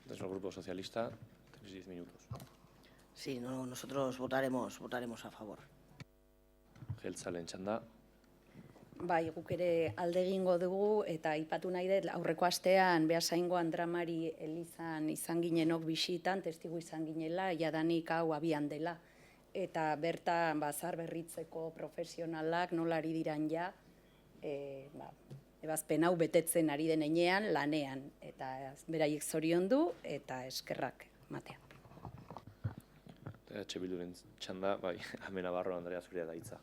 Desde el Grupo Socialista 10 minutos. Sí, no, nosotros votaremos a favor. Jeltzaleen txanda. Bai, guk ere alde egingo dugu eta aipatu nahi dut aurreko astean Beasaingoan Dramari elizan izan ginenok bisitan, testigu izan ginela, jadanik hau abian dela. Eta bertan zaharberritzeko profesionalak nola ari diran ja, ebazpen hau betetzen ari den heinean, lanean. Eta beraiek zoriondu eta eskerrak ematea. Bilduren txanda, bai, Amenabarro Andrea zurea da hitza.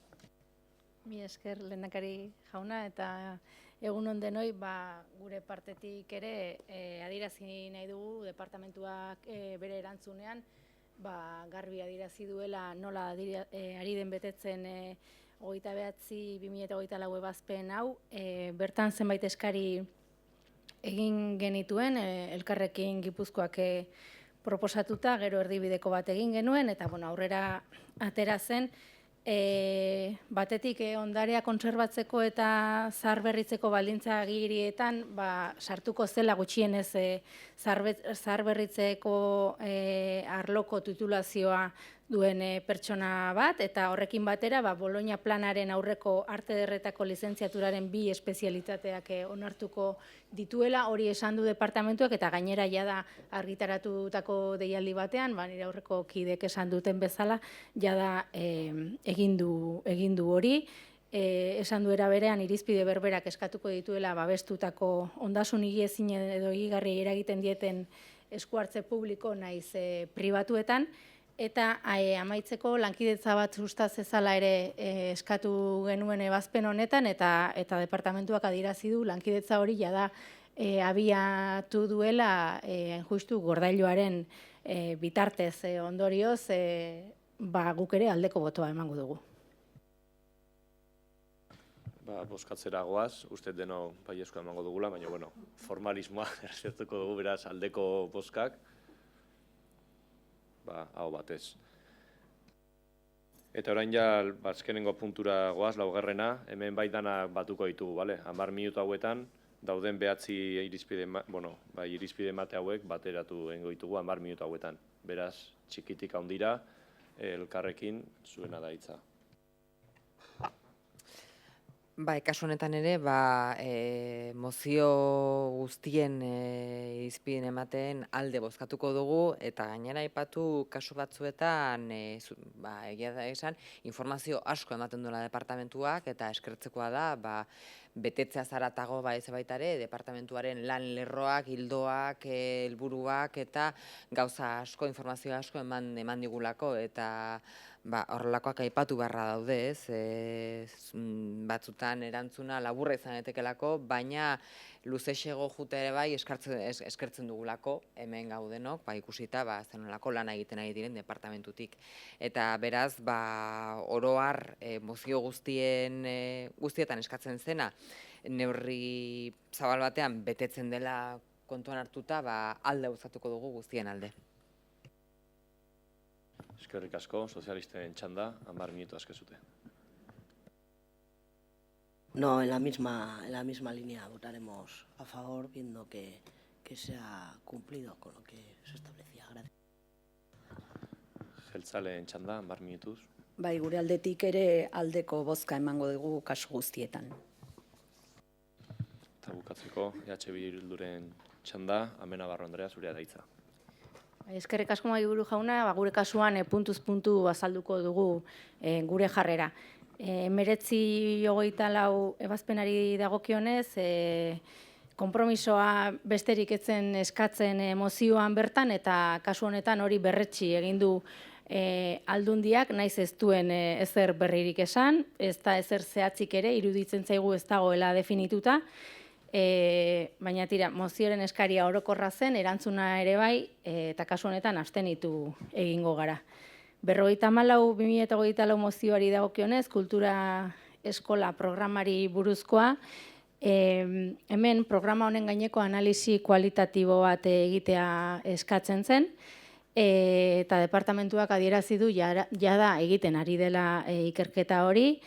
Mi esker lehendakari jauna eta egun on denoi gure partetik ere adierazi nahi dugu departamentuak bere erantzunean garbi adierazi duela nola ari den betetzen 29/2024 ebazpen hau. Bertan zenbait eskari egin genituen Elkarrekin Gipuzkoak proposatuta, gero erdibideko bat egin genuen eta aurrera atera zen. Batetik ondarea kontserbatzeko eta zaharberritzeko baldintza agirietan sartuko zela gutxienez zaharberritzeko arloko titulazioa duen pertsona bat, eta horrekin batera Bologna planaren aurreko arte ederretako lizentziaturaren 2 espezialitateak onartuko dituela, hori esan du departamentuak eta gainera jada argitaratutako deialdi batean, nire aurreko kideek esan duten bezala, jada egin du hori. Esan duera berean irizpide berberak eskatuko dituela babestutako ondasun higiezin edo higigarri eragiten dieten eskuhartze publiko naiz pribatuetan, eta amaitzeko lankidetza bat sustaz ezala ere eskatu genuen ebazpen honetan, eta departamentuak adierazi du lankidetza hori jada abiatu duela justu gordailuaren bitartez, ondorioz guk ere aldeko botoa emango dugu. Bozkatzera goaz, uste deno baiezkoa emango dugula, baina formalismoa erzertuko dugu beraz aldeko bozkak. Hau batez. Eta orain ja, azkenengo puntura goaz, 4. Hemen bai dana batuko ditugu, 10 minutu hauetan, dauden 9 irizpide mate hauek bateratu egingo ditugu 10 minutu hauetan. Beraz, txikitik handira, Elkarrekin zuena da hitza. Kasu honetan ere, mozio guztien irizpideen ematen alde bozkatuko dugu, eta gainera aipatu kasu batzuetan, egia da esan, informazio asko ematen duela departamentuak, eta eskertzekoa da, betetzea zaratago ez baita ere, departamentuaren lan lerroak, ildoak, helburuak, eta gauza asko, informazio asko eman digulako, eta horrelakoak aipatu beharra daude, batzutan erantzuna laburra izan daitekelako, baina luzexego jute ere bai eskertzen dugulako, hemen gaudenok, ikusita zenolako lana egiten ari diren departamentutik. Eta beraz, oro har mozio guztietan eskatzen zena, neurri zabal batean betetzen dela kontuan hartuta, alde bozkatuko dugu guztien alde. Eskerrik asko, sozialisten txanda, 10 minutu askezute. No, en la misma línea votaremos a favor, viendo que se ha cumplido con lo que se establecía. Gracias. Jeltzaleen txanda, 10 minutuz. Gure aldetik ere aldeko bozka emango dugu kasu guztietan. Eta bukatzeko, Bilduren txanda, Amenabarro Andrea zurea da hitza. Eskerrik asko mahaiburu jauna, gure kasuan puntuz puntu azalduko dugu gure jarrera. 19/24 ebazpenari dagokionez, konpromisoa besterik etzen eskatzen mozioan bertan, eta kasu honetan hori berretsi egin du aldundiak, naiz ez duen ezer berririk esan, ez da ezer zehatzik ere, iruditzen zaigu ez dagoela definituta, baina mozioaren eskaria orokorra zen, erantzuna ere bai, eta kasu honetan abstenitu egingo gara. 54/2024 mozioari dagokionez, kultura eskola programari buruzkoa, hemen programa honen gaineko analisi kualitatibo bat egitea eskatzen zen, eta departamentuak adierazi du jada egiten ari dela ikerketa hori,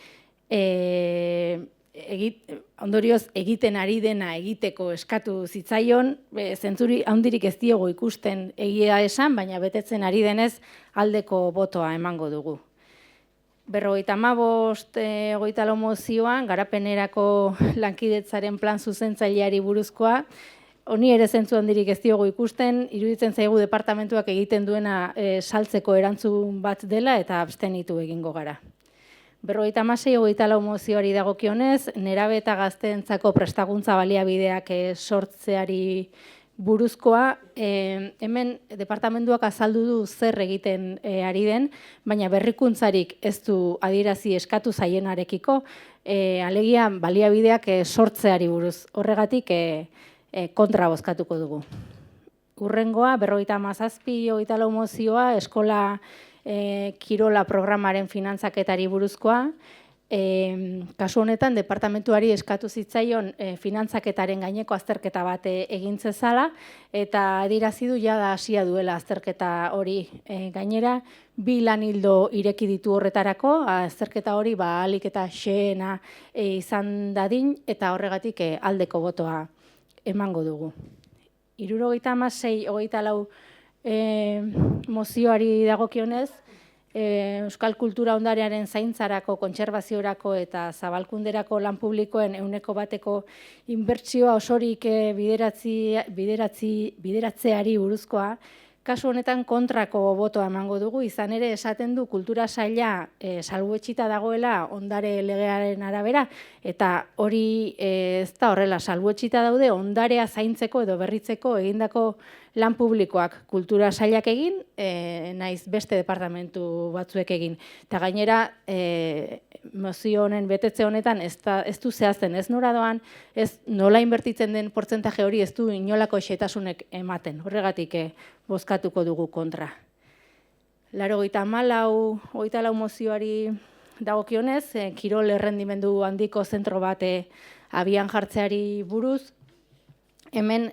ondorioz egiten ari dena egiteko eskatu zitzaion, zentzuri handirik ez diogu ikusten egia esan, baina betetzen ari denez aldeko botoa emango dugu. 55 hogeita lau mozioan, garapenerako lankidetzaren plan zuzentzaileari buruzkoa, honi ere zentzu handirik ez diogu ikusten, iruditzen zaigu departamentuak egiten duena saltzeko erantzun bat dela eta abstenitu egingo gara. 56 hogeita lau mozioari dagokionez, nerabe eta gazteentzako prestakuntza baliabideak sortzeari buruzkoa, hemen departamentuak azaldu du zer egiten ari den, baina berrikuntzarik ez du adierazi eskatu zaienarekiko, alegia baliabideak sortzeari buruz. Horregatik kontra bozkatuko dugu. Hurrengoa, 57 hogeita lau mozioa, eskola kirola programaren finantzaketari buruzkoa, kasu honetan, departamentuari eskatu zitzaion finantzaketaren gaineko azterketa bat egin zezala, eta adierazi du jada hasia duela azterketa hori. Gainera, 2 lan ildo ireki ditu horretarako, azterketa hori ahalik eta xeena izan dadin, eta horregatik aldeko botoa emango dugu. 76 hogeita lau mozioari dagokionez, Euskal Kultura Ondarearen zaintzarako, kontserbaziorako eta zabalkunderako lan publikoen 100% inbertsioa osorik bideratzeari buruzkoa, kasu honetan kontrako botoa emango dugu, izan ere esaten du kultura saila salbuetsita dagoela ondare legearen arabera, eta hori ez da horrela, salbuetsita daude ondarea zaintzeko edo berritzeko egindako lan publikoak kultura sailak egin, naiz beste departamentu batzuek egin. Eta gainera, mozio honen betetze honetan ez du zehazten ez nora doan, ez nola inbertitzen den portzentaje hori ez du inolako xetasunek ematen. Horregatik bozkatuko dugu kontra. 84 mozioari dagokionez, kirol errendimendu handiko zentro bat abian jartzeari buruz, hemen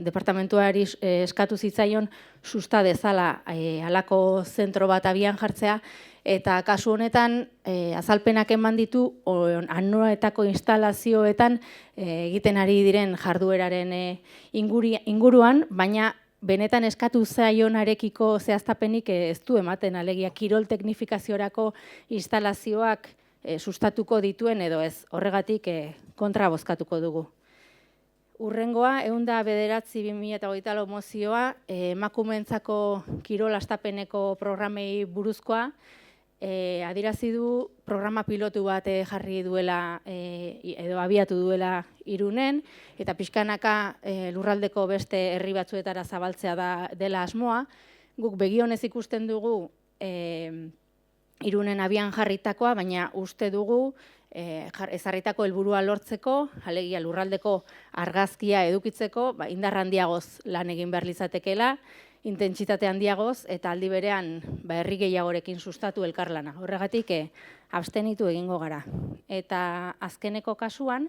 departamentuari eskatu zitzaion susta dezala halako zentro bat abian jartzea, eta kasu honetan azalpenak eman ditu anoetako instalazioetan egiten ari diren jardueraren inguruan, baina benetan eskatu zaionarekiko zehaztapenik ez du ematen, alegia kirol teknifikaziorako instalazioak sustatuko dituen edo ez, horregatik kontra bozkatuko dugu. Hurrengoa, 109/2024 mozioa, emakumeentzako kirol astapeneko programei buruzkoa, adierazi du programa pilotu bat jarri duela edo abiatu duela Irunen, eta pixkanaka lurraldeko beste herri batzuetara zabaltzea dela asmoa. Guk begionez ikusten dugu Irunen abian jarritakoa, baina uste dugu ezarritako helburua lortzeko, alegia lurraldeko argazkia edukitzeko, indar handiagoz lan egin behar litzatekeela, intentsitate handiagoz, eta aldi berean herri gehiagorekin sustatu elkarlana. Horregatik abstenitu egingo gara. Eta azkeneko kasuan,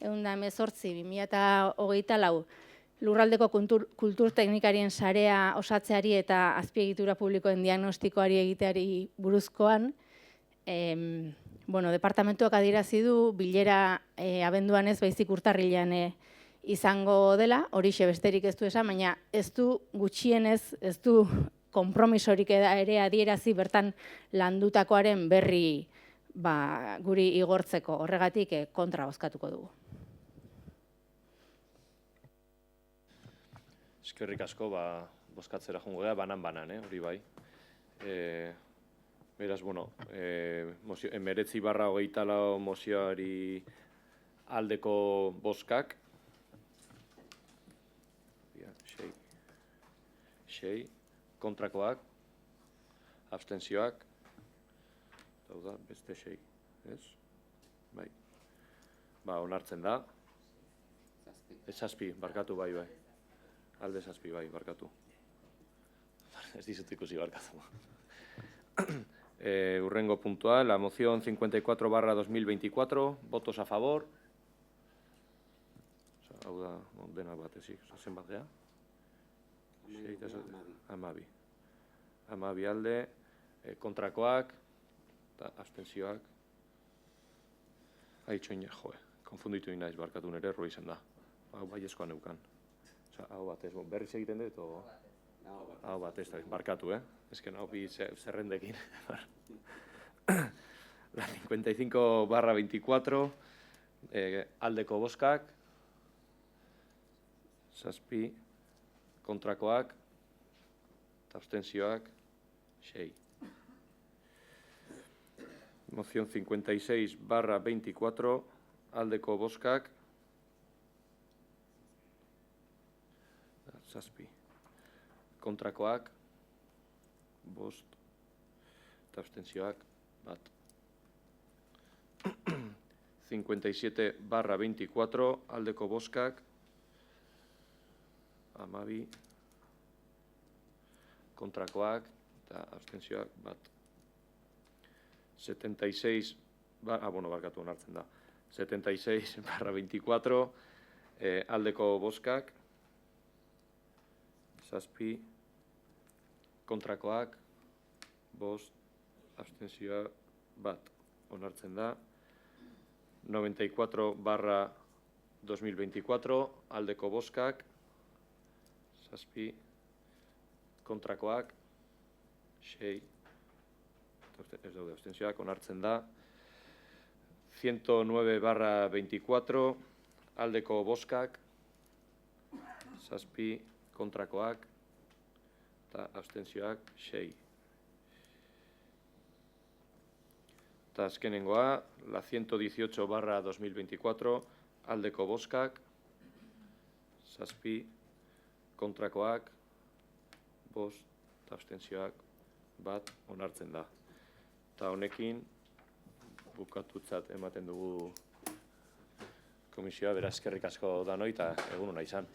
118/2024 lurraldeko kultur teknikarien sarea osatzeari eta azpiegitura publikoen diagnostikoari egiteari buruzkoan, departamentuak adierazi du bilera abenduan ez baizik urtarrilean izango dela, horixe besterik ez du esan, baina ez du gutxienez, ez du konpromisorik ere adierazi bertan landutakoaren berri guri igortzeko, horregatik kontra bozkatuko dugu. Eskerrik asko, bozkatzera jongo da, banan, hori bai. Beraz, 19/24 mozioari aldeko bozkak. 6. Kontrakoak. Abstentzioak. Dauda, beste 6. Ez? Bai. Onartzen da. 7, barkatu bai. Alde 7, bai, barkatu. Ez dizut ikusi barkatu. Hurrengo puntua, la moción 54/2024, votos a favor. Hau da, dena batezik, zenbat gea? 12 alde, kontrakoak, abstentzioak. Aitxoin, konfunditu naiz barkatu nire, errua izan da. Hau baiezkoa neukan. Osa, hau batez, berriz egiten dut, hau batez, barkatu, ezken hau bi zerrendekin. La 55/24, aldeko bozkak, 7, kontrakoak, eta abstentzioak, 6. Moción 56/24, aldeko bozkak, 7. Kontrakoak, 5, eta abstentzioak, 1. 57/24, aldeko bozkak, 12, kontrakoak, eta abstentzioak, 1. 76, barkatu onartzen da. 76/24, aldeko bozkak, 7, kontrakoak, 5, abstentzioak, 1. Onartzen da. 94/2024, aldeko bozkak, 7, kontrakoak, 6, ez daude abstentzioak, onartzen da. 109/24, aldeko bozkak, 7, kontrakoak, eta abstentzioak, 6. Eta azkenengoa, la 118/2024, aldeko bozkak, 7, kontrakoak, 5, eta abstentzioak, 1, onartzen da. Eta honekin, bukatutzat ematen dugu komisioa, beraz eskerrik asko danoi eta egun ona izan.